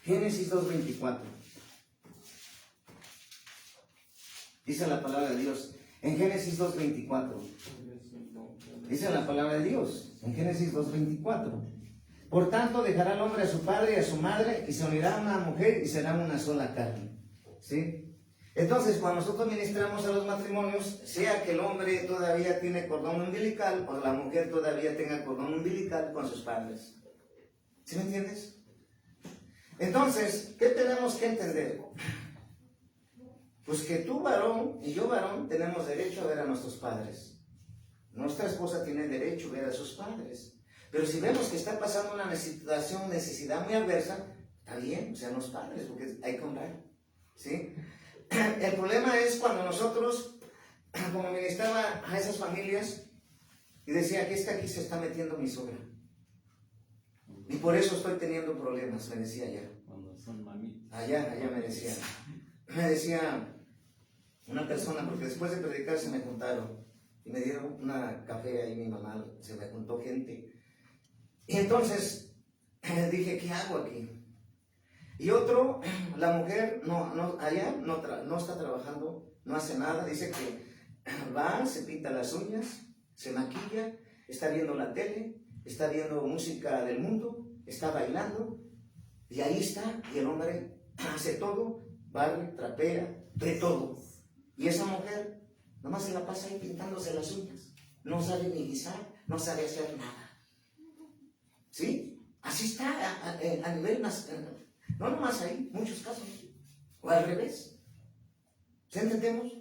Génesis 2:24. Dice la palabra de Dios. En Génesis 2:24. Dice la palabra de Dios. En Génesis 2:24. Por tanto, dejará el hombre a su padre y a su madre y se unirá a una mujer y serán una sola carne. ¿Sí? Entonces, cuando nosotros ministramos a los matrimonios, sea que el hombre todavía tiene cordón umbilical o la mujer todavía tenga cordón umbilical con sus padres. ¿Sí me entiendes? Entonces, ¿qué tenemos que entender? Pues que tú, varón, y yo, varón, tenemos derecho a ver a nuestros padres. Nuestra esposa tiene derecho a ver a sus padres. Pero si vemos que está pasando una necesidad muy adversa, está bien, sean los padres, porque hay que honrar. ¿Sí? El problema es cuando nosotros, como ministraba a esas familias, y decía que es que aquí se está metiendo mi suegra. Y por eso estoy teniendo problemas, me decía allá. Cuando son mamitas. Allá me decía. Me decía una persona, porque después de predicar se me juntaron. Y me dieron una café ahí, mi mamá, se me juntó gente. Y entonces dije, ¿qué hago aquí? Y otro, la mujer allá no está trabajando, no hace nada, dice que va, se pinta las uñas, se maquilla, está viendo la tele, está viendo música del mundo, está bailando, y ahí está, y el hombre hace todo, barre, trapea, de todo. Y esa mujer nomás se la pasa ahí pintándose las uñas, no sabe ni guisar, no sabe hacer nada. ¿Sí? Así está a nivel nacional. No nomás ahí, muchos casos. O al revés. ¿Sí entendemos?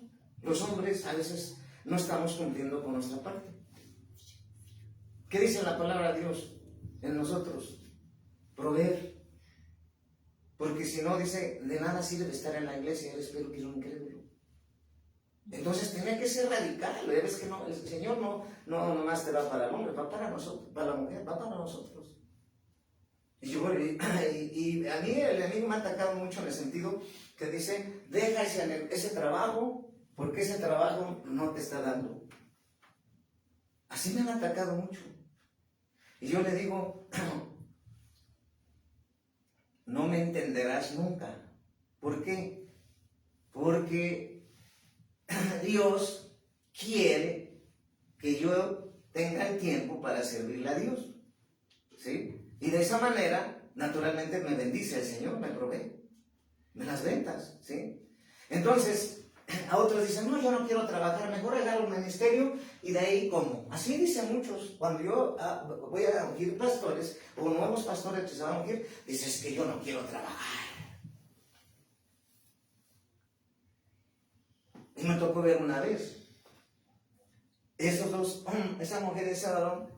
Los hombres a veces no estamos cumpliendo con nuestra parte. ¿Qué dice la palabra de Dios en nosotros? Proveer. Porque si no, dice, de nada sirve estar en la iglesia, el espero que es un incrédulo. Entonces tiene que ser radical. Ves que no, el Señor no nomás te va para el hombre, va para nosotros, para la mujer, va para nosotros. Y a mí el enemigo me ha atacado mucho en el sentido que dice, deja ese trabajo, porque ese trabajo no te está dando. Así me han atacado mucho. Y yo le digo, no me entenderás nunca. ¿Por qué? Porque Dios quiere que yo tenga el tiempo para servirle a Dios. ¿Sí? Y de esa manera, naturalmente, me bendice el Señor, me provee de las ventas, ¿sí? Entonces, a otros dicen, no, yo no quiero trabajar, mejor agarro un ministerio y de ahí como. Así dicen muchos, cuando yo voy a ungir pastores, o nuevos pastores que se van a ungir, dicen, es que yo no quiero trabajar. Y me tocó ver una vez, esos dos, esa mujer y ese varón,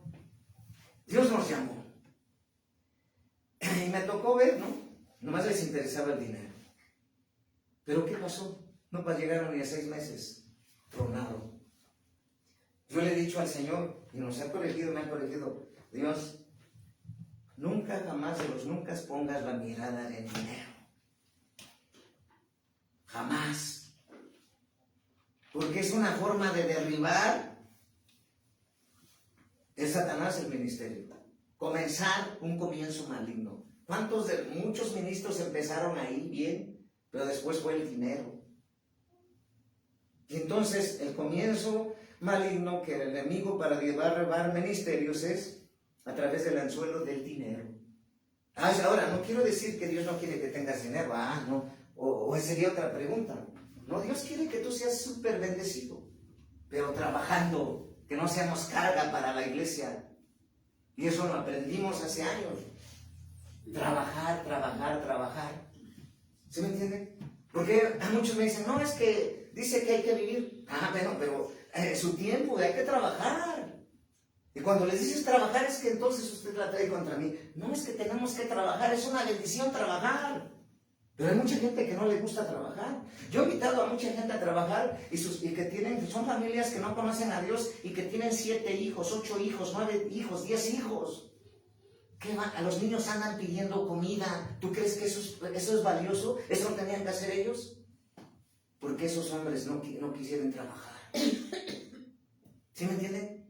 Dios nos llamó. Y me tocó ver, ¿no? Nomás les interesaba el dinero. ¿Pero qué pasó? No llegaron ni a 6 meses. Tronado. Yo le he dicho al Señor, y nos ha corregido, me ha corregido, Dios, nunca jamás de los nunca pongas la mirada en el dinero. Jamás. Porque es una forma de derribar el Satanás el ministerio. Comenzar un comienzo maligno. Muchos ministros empezaron ahí bien, pero después fue el dinero. Y entonces el comienzo maligno que el enemigo para derribar ministerios es a través del anzuelo del dinero. Ahora, no quiero decir que Dios no quiere que tengas dinero. No. O sería otra pregunta. No, Dios quiere que tú seas súper bendecido, pero trabajando, que no seamos carga para la iglesia. Y eso lo aprendimos hace años. Trabajar. ¿Sí me entienden? Porque a muchos me dicen, no, es que dice que hay que vivir. Ah, bueno, pero su tiempo, hay que trabajar. Y cuando les dices trabajar es que entonces usted la trae contra mí. No, es que tenemos que trabajar, es una bendición trabajar. Pero hay mucha gente que no le gusta trabajar. Yo he invitado a mucha gente a trabajar y que son familias que no conocen a Dios y que tienen 7 hijos, 8 hijos, 9 hijos, 10 hijos. ¿Qué va? A los niños andan pidiendo comida. ¿Tú crees que eso es valioso? ¿Eso no tenían que hacer ellos? Porque esos hombres no quisieron trabajar. ¿Sí me entienden?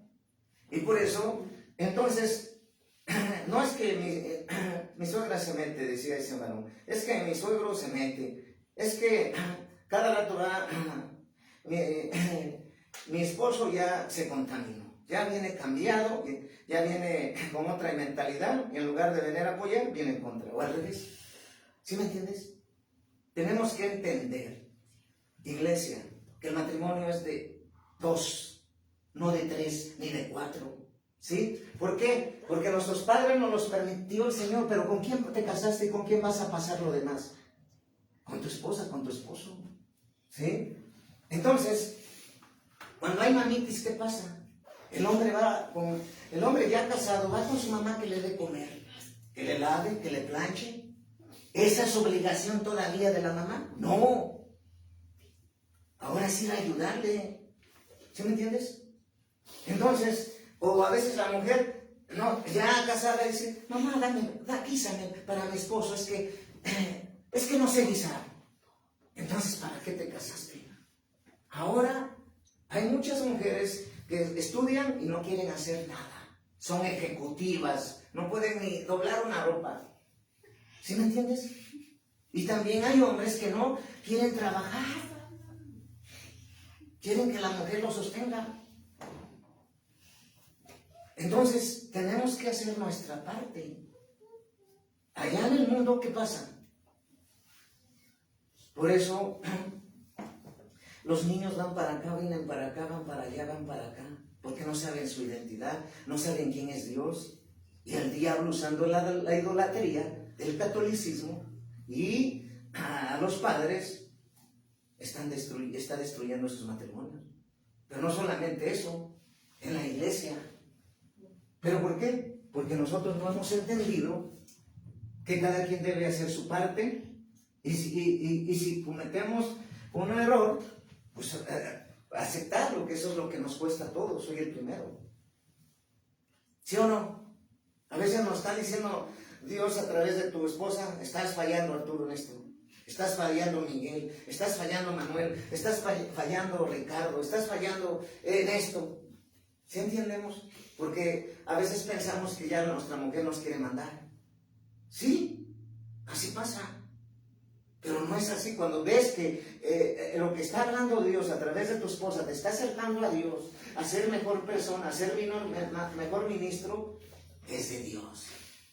Y por eso, entonces, no es que mi suegra se mete, decía ese varón, es que mi suegro se mete, es que cada rato va, mi esposo ya se contaminó, ya viene cambiado, ya viene con otra mentalidad, y en lugar de venir a apoyar, viene en contra, o al revés. ¿Sí me entiendes? Tenemos que entender, iglesia, que el matrimonio es de 2, no de 3 ni de 4. ¿Sí? ¿Por qué? Porque nuestros padres nos los permitió el Señor, pero ¿con quién te casaste y con quién vas a pasar lo demás? Con tu esposa, con tu esposo. ¿Sí? Entonces, cuando hay mamitis, ¿qué pasa? El hombre ya casado, va con su mamá que le dé comer, que le lave, que le planche. ¿Esa es obligación todavía de la mamá? No. Ahora sí a ayudarle. ¿Sí me entiendes? Entonces, o a veces la mujer, no, ya casada, dice, mamá, guísame para mi esposo, es que no sé guisar. Entonces, ¿para qué te casaste? Ahora hay muchas mujeres que estudian y no quieren hacer nada. Son ejecutivas, no pueden ni doblar una ropa. ¿Sí me entiendes? Y también hay hombres que no quieren trabajar. Quieren que la mujer lo sostenga. Entonces, tenemos que hacer nuestra parte. Allá en el mundo, ¿qué pasa? Por eso, los niños van para acá, vienen para acá, van para allá, van para acá, porque no saben su identidad, no saben quién es Dios. Y el diablo, usando la idolatría del catolicismo y a los padres, está destruyendo sus matrimonios. Pero no solamente eso, en la iglesia. ¿Pero por qué? Porque nosotros no hemos entendido que cada quien debe hacer su parte y si cometemos un error, pues aceptarlo, que eso es lo que nos cuesta a todos, soy el primero. ¿Sí o no? A veces nos está diciendo Dios a través de tu esposa, estás fallando Arturo en esto, estás fallando Miguel, estás fallando Manuel, estás fallando Ricardo, estás fallando en esto. ¿Sí entendemos? Porque a veces pensamos que ya nuestra mujer nos quiere mandar. Sí, así pasa. Pero no es así. Cuando ves que lo que está hablando Dios a través de tu esposa te está acercando a Dios, a ser mejor persona, a ser mejor ministro, es de Dios.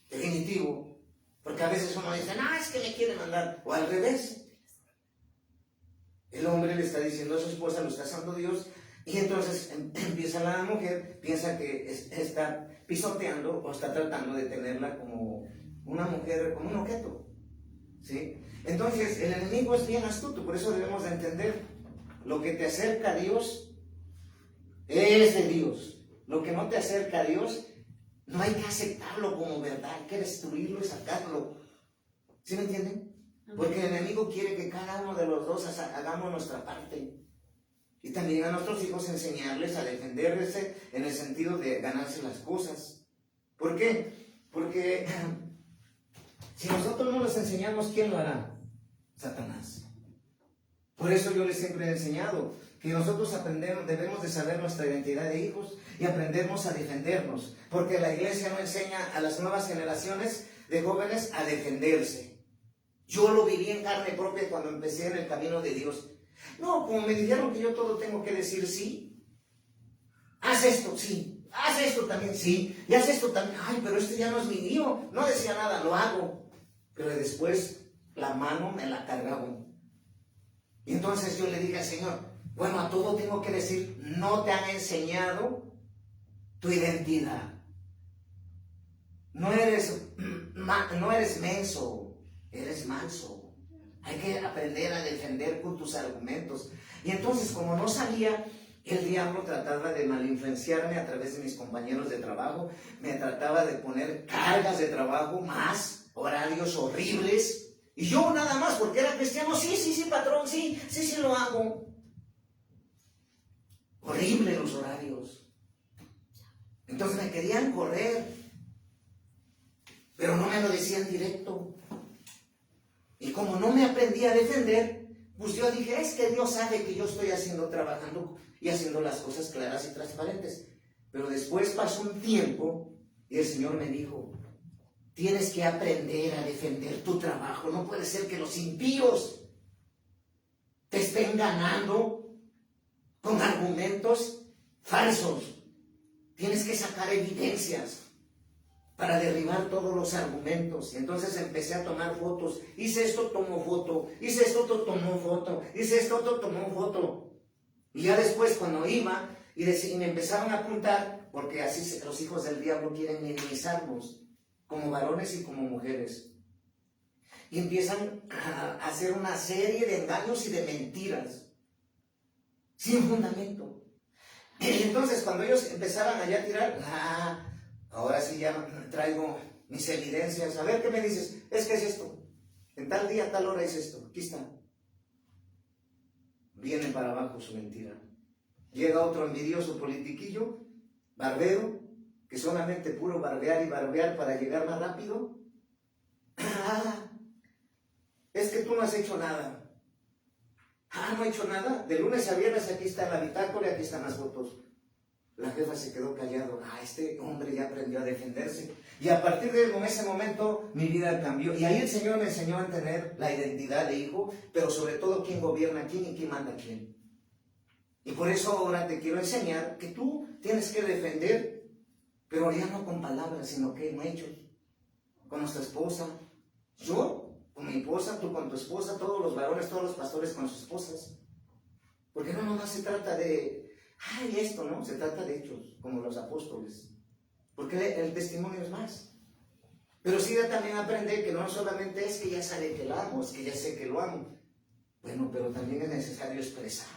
Definitivo. Porque a veces uno dice, no, es que me quiere mandar. O al revés. El hombre le está diciendo a su esposa, lo está haciendo Dios. Y entonces empieza la mujer, piensa que está pisoteando o está tratando de tenerla como una mujer, como un objeto. ¿Sí? Entonces el enemigo es bien astuto, por eso debemos de entender, lo que te acerca a Dios es de Dios. Lo que no te acerca a Dios, no hay que aceptarlo como verdad, hay que destruirlo y sacarlo. ¿Sí me entienden? Porque el enemigo quiere que cada uno de los dos hagamos nuestra parte. Y también a nuestros hijos enseñarles a defenderse en el sentido de ganarse las cosas. ¿Por qué? Porque si nosotros no les enseñamos, ¿quién lo hará? Satanás. Por eso yo les siempre he enseñado que nosotros debemos de saber nuestra identidad de hijos y aprendemos a defendernos. Porque la iglesia no enseña a las nuevas generaciones de jóvenes a defenderse. Yo lo viví en carne propia cuando empecé en el camino de Dios. No, como me dijeron que yo todo tengo que decir sí. Haz esto, sí. Haz esto también, sí. Y haz esto también. Ay, pero esto ya no es mi mío. No decía nada, lo hago. Pero después la mano me la cargaban. Y entonces yo le dije al Señor, bueno, a todo tengo que decir, no te han enseñado tu identidad. No eres menso, eres manso. Hay que aprender a defender con tus argumentos. Y entonces, como no sabía, el diablo trataba de malinfluenciarme a través de mis compañeros de trabajo, me trataba de poner cargas de trabajo, más horarios horribles. Y yo nada más, porque era cristiano, sí, patrón, sí lo hago. Horrible los horarios. Entonces me querían correr, pero no me lo decían directo. Y como no me aprendí a defender, pues yo dije, es que Dios sabe que yo estoy trabajando y haciendo las cosas claras y transparentes. Pero después pasó un tiempo y el Señor me dijo, tienes que aprender a defender tu trabajo. No puede ser que los impíos te estén ganando con argumentos falsos. Tienes que sacar evidencias para derribar todos los argumentos. Y entonces empecé a tomar fotos. Hice esto, tomo foto. Hice esto, tomo foto. Hice esto, tomo foto. Y ya después cuando iba y me empezaron a apuntar, porque así los hijos del diablo quieren minimizarnos, como varones y como mujeres. Y empiezan a hacer una serie de engaños y de mentiras, sin fundamento. Y entonces cuando ellos empezaban allá a tirar, ahora sí ya traigo mis evidencias. A ver, ¿qué me dices? Es que es esto. En tal día, tal hora es esto. Aquí está. Viene para abajo su mentira. Llega otro envidioso politiquillo, barbero, que solamente puro barbear y barbear para llegar más rápido. Es que tú no has hecho nada. No he hecho nada. De lunes a viernes aquí está la bitácora y aquí están las fotos. La jefa se quedó callado. Este hombre ya aprendió a defenderse. Y a partir de ese momento mi vida cambió. Y ahí el Señor me enseñó a tener la identidad de hijo, pero sobre todo quién gobierna a quién y quién manda a quién. Y por eso ahora te quiero enseñar que tú tienes que defender, pero ya no con palabras, sino que en hechos. Con nuestra esposa. Yo con mi esposa, tú con tu esposa, todos los varones, todos los pastores con sus esposas. Porque no nomás se trata de, esto, ¿no? Se trata de hechos, como los apóstoles. Porque el testimonio es más. Pero sí también aprende que no solamente es que ya sabe que lo amo, es que ya sé que lo amo. Bueno, pero también es necesario expresar.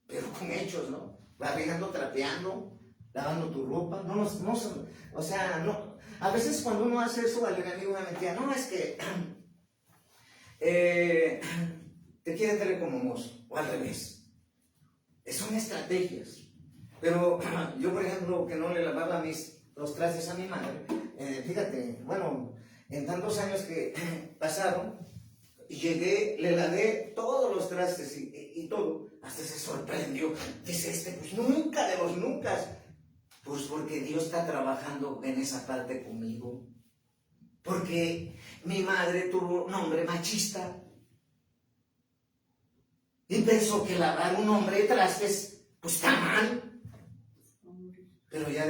Pero con hechos, ¿no? Barriendo, trapeando, lavando tu ropa. A veces cuando uno hace eso, al enemigo me metía, no, es que te quieren tener como mozo, o al revés. Son estrategias. Pero yo, por ejemplo, que no le lavaba los trastes a mi madre, fíjate, bueno, en tantos años que pasaron, llegué, le lavé todos los trastes y todo, hasta se sorprendió. Dice, pues nunca de los nunca. Pues porque Dios está trabajando en esa parte conmigo. Porque mi madre tuvo un hombre machista y pensó que lavar un hombre de trastes pues está mal. Pero ya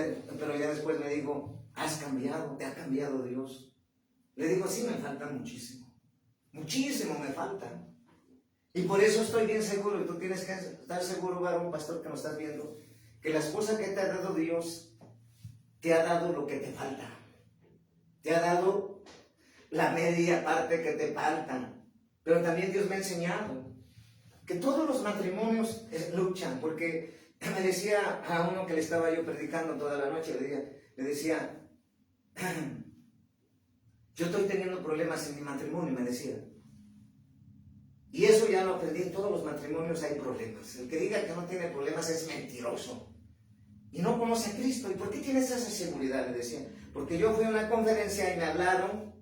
después me dijo, has cambiado, te ha cambiado Dios. Le digo, sí, me falta muchísimo me falta. Y por eso estoy bien seguro, y tú tienes que estar seguro, varón, pastor, que nos estás viendo, que la esposa que te ha dado Dios te ha dado lo que te falta. Te ha dado la media parte que te falta. Pero también Dios me ha enseñado que todos los matrimonios luchan, porque me decía a uno que le estaba yo predicando toda la noche, le decía, yo estoy teniendo problemas en mi matrimonio, me decía. Y eso ya lo aprendí, en todos los matrimonios hay problemas. El que diga que no tiene problemas es mentiroso. Y no conoce a Cristo. ¿Y por qué tienes esa seguridad? Le decía. Porque yo fui a una conferencia y me hablaron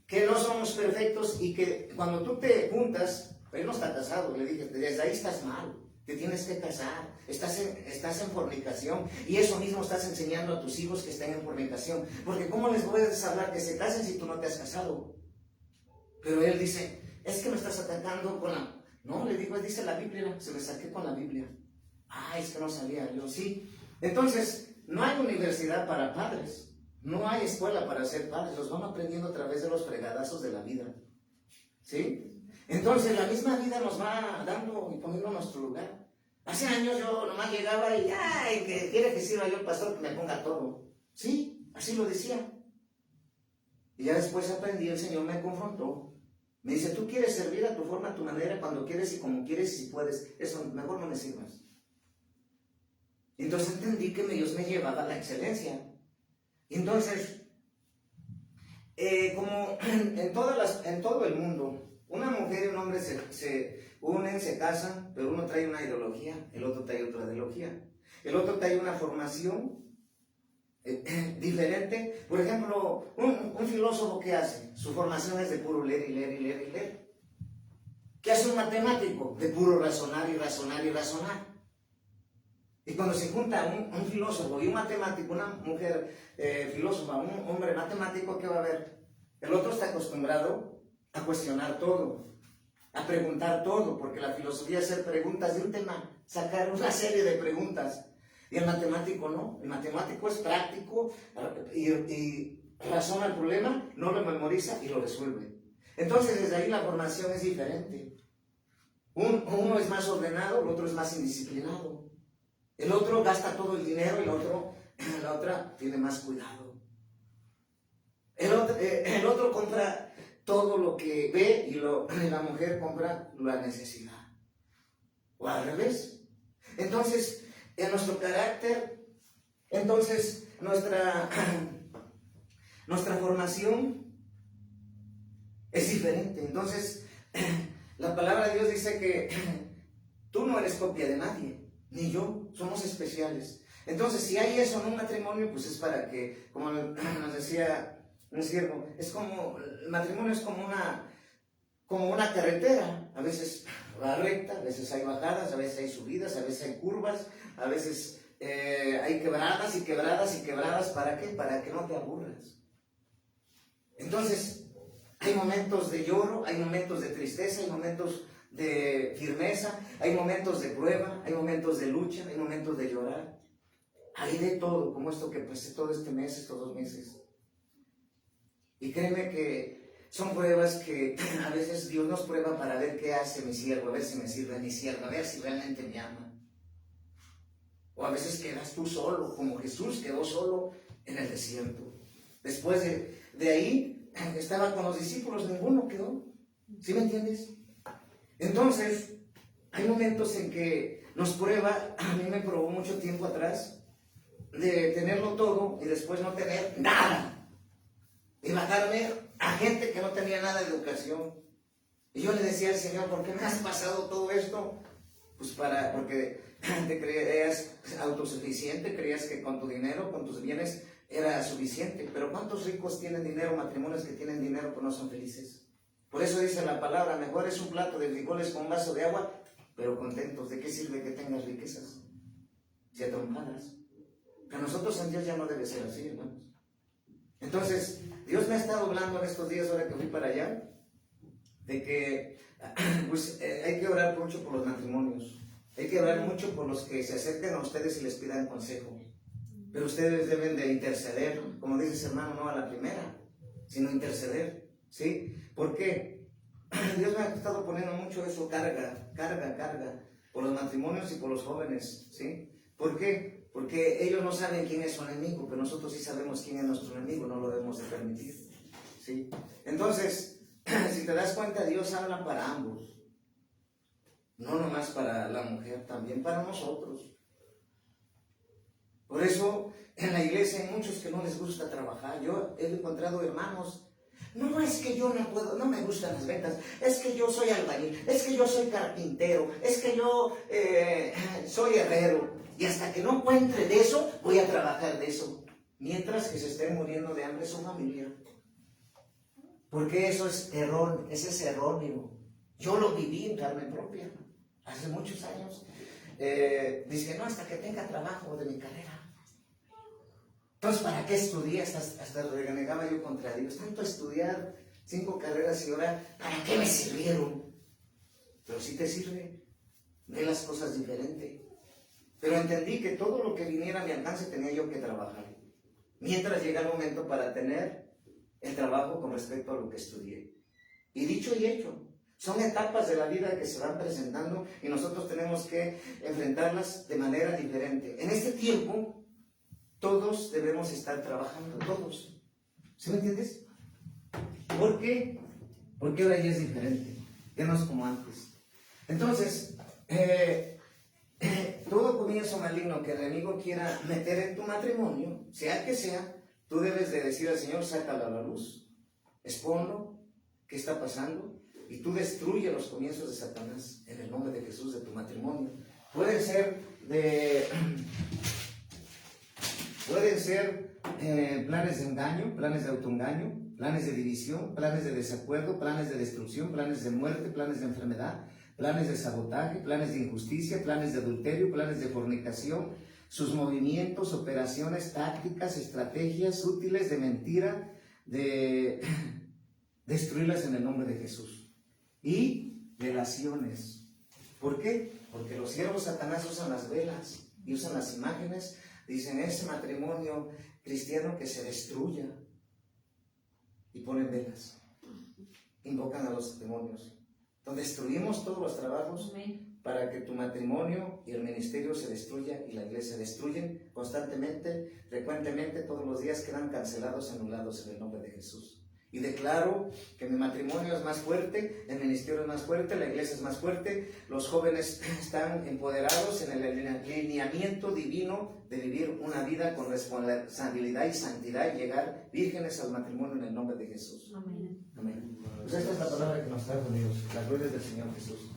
que no somos perfectos y que cuando tú te juntas, él no está casado, le dije, desde ahí estás mal, te tienes que casar, estás en fornicación, y eso mismo estás enseñando a tus hijos que estén en fornicación, porque ¿cómo les puedes hablar que se casen si tú no te has casado? Pero él dice, es que me estás atacando con la... No, le digo, dice la Biblia, se me saqué con la Biblia. Es que no sabía, yo sí. Entonces, no hay universidad para padres, no hay escuela para ser padres, los van aprendiendo a través de los fregadazos de la vida, ¿sí? Entonces, la misma vida nos va dando y poniendo nuestro lugar. Hace años yo nomás llegaba y, que quiere que sirva yo el pastor que me ponga todo. Sí, así lo decía. Y ya después aprendí, el Señor me confrontó, Me dice, tú quieres servir a tu forma, a tu manera, cuando quieres y como quieres y si puedes. Eso, mejor no me sirvas. Entonces entendí que Dios me llevaba a la excelencia. Entonces, como en todo el mundo, una mujer y un hombre se unen, se casan, pero uno trae una ideología, el otro trae otra ideología. El otro trae una formación diferente. Por ejemplo, un filósofo, ¿qué hace? Su formación es de puro leer y leer y leer y leer. ¿Qué hace un matemático? De puro razonar y razonar y razonar. Y cuando se junta un filósofo y un matemático, una mujer filósofa, un hombre matemático, ¿qué va a haber? El otro está acostumbrado a cuestionar todo, a preguntar todo, porque la filosofía es hacer preguntas de un tema, sacar una serie de preguntas. Y el matemático no, el matemático es práctico y razona el problema, no lo memoriza y lo resuelve. Entonces desde ahí la formación es diferente. Uno es más ordenado, el otro es más indisciplinado. El otro gasta todo el dinero y la otra tiene más cuidado. El otro compra todo lo que ve y la mujer compra la necesidad. O al revés. Entonces, en nuestro carácter, entonces nuestra formación es diferente. Entonces, la palabra de Dios dice que tú no eres copia de nadie, ni yo, somos especiales. Entonces, si hay eso en un matrimonio, pues es para que, como nos decía un siervo, el matrimonio es como una carretera. A veces va recta, a veces hay bajadas, a veces hay subidas, a veces hay curvas, a veces hay quebradas y quebradas y quebradas. ¿Para qué? Para que no te aburras. Entonces, hay momentos de lloro, hay momentos de tristeza, hay momentos de firmeza, hay momentos de prueba, hay momentos de lucha, hay momentos de llorar. Hay de todo, como esto que pasé todo este mes, estos 2 meses. Y créeme que son pruebas que a veces Dios nos prueba para ver qué hace mi siervo, a ver si me sirve mi siervo, a ver si realmente me ama. O a veces quedas tú solo, como Jesús quedó solo en el desierto. Después de ahí, estaba con los discípulos, ninguno quedó. ¿Sí me entiendes? Entonces, hay momentos en que nos prueba, a mí me probó mucho tiempo atrás, de tenerlo todo y después no tener nada. Y bajarme a gente que no tenía nada de educación. Y yo le decía al Señor, ¿por qué me has pasado todo esto? Pues porque te creías autosuficiente, creías que con tu dinero, con tus bienes era suficiente. Pero ¿cuántos ricos tienen dinero, matrimonios que tienen dinero pero no son felices? Por eso dice la palabra, mejor es un plato de frijoles con un vaso de agua, pero contentos. ¿De qué sirve que tengas riquezas si a trompadas? Para nosotros en Dios ya no debe ser así, hermanos. Entonces, Dios me ha estado hablando en estos días, ahora que fui para allá, de que pues, hay que orar mucho por los matrimonios. Hay que orar mucho por los que se acerquen a ustedes y les pidan consejo. Pero ustedes deben de interceder, como dices, hermano, no a la primera, sino interceder, ¿sí? ¿Por qué? Dios me ha estado poniendo mucho eso, carga, por los matrimonios y por los jóvenes, ¿sí? ¿Por qué? Porque ellos no saben quién es su enemigo, pero nosotros sí sabemos quién es nuestro enemigo, no lo debemos de permitir, ¿sí? Entonces, si te das cuenta, Dios habla para ambos. No nomás para la mujer, también para nosotros. Por eso, en la iglesia hay muchos que no les gusta trabajar. Yo he encontrado hermanos, no es que yo no puedo, no me gustan las ventas, es que yo soy albañil, es que yo soy carpintero, es que yo soy herrero. Y hasta que no encuentre de eso, voy a trabajar de eso. Mientras que se estén muriendo de hambre su familia. Porque eso es erróneo, ese es erróneo. Yo lo viví en carne propia, hace muchos años. Dice, no, hasta que tenga trabajo de mi carrera. Entonces, ¿para qué estudié? Hasta renegaba yo contra Dios. Tanto estudiar 5 carreras y ahora, ¿para qué me sirvieron? Pero sí te sirve. Ve las cosas diferente. Pero entendí que todo lo que viniera a mi alcance tenía yo que trabajar. Mientras llega el momento para tener el trabajo con respecto a lo que estudié. Y dicho y hecho, son etapas de la vida que se van presentando y nosotros tenemos que enfrentarlas de manera diferente. En este tiempo, todos debemos estar trabajando, todos. ¿Sí me entiendes? Porque Porque ahora ya es diferente, ya no es como antes. Entonces, todo comienzo maligno que el enemigo quiera meter en tu matrimonio, sea el que sea, tú debes de decir al Señor, sácalo a la luz, exponlo, qué está pasando, y tú destruye los comienzos de Satanás en el nombre de Jesús de tu matrimonio. Pueden ser planes de engaño, planes de autoengaño, planes de división, planes de desacuerdo, planes de destrucción, planes de muerte, planes de enfermedad, planes de sabotaje, planes de injusticia, planes de adulterio, planes de fornicación, sus movimientos, operaciones, tácticas, estrategias útiles de mentira, de destruirlas en el nombre de Jesús. Y relaciones. ¿Por qué? Porque los siervos de Satanás usan las velas y usan las imágenes. Dicen, ese matrimonio cristiano que se destruya. Y ponen velas. Invocan a los demonios. Entonces destruimos todos los trabajos para que tu matrimonio y el ministerio se destruya y la iglesia se destruyen constantemente, frecuentemente, todos los días quedan cancelados, anulados en el nombre de Jesús. Y declaro que mi matrimonio es más fuerte, el ministerio es más fuerte, la iglesia es más fuerte, los jóvenes están empoderados en el alineamiento divino de vivir una vida con responsabilidad y santidad y llegar vírgenes al matrimonio en el nombre de Jesús. Amén. Amén. Pues esta es la palabra que nos trae Dios, la gloria del Señor Jesús.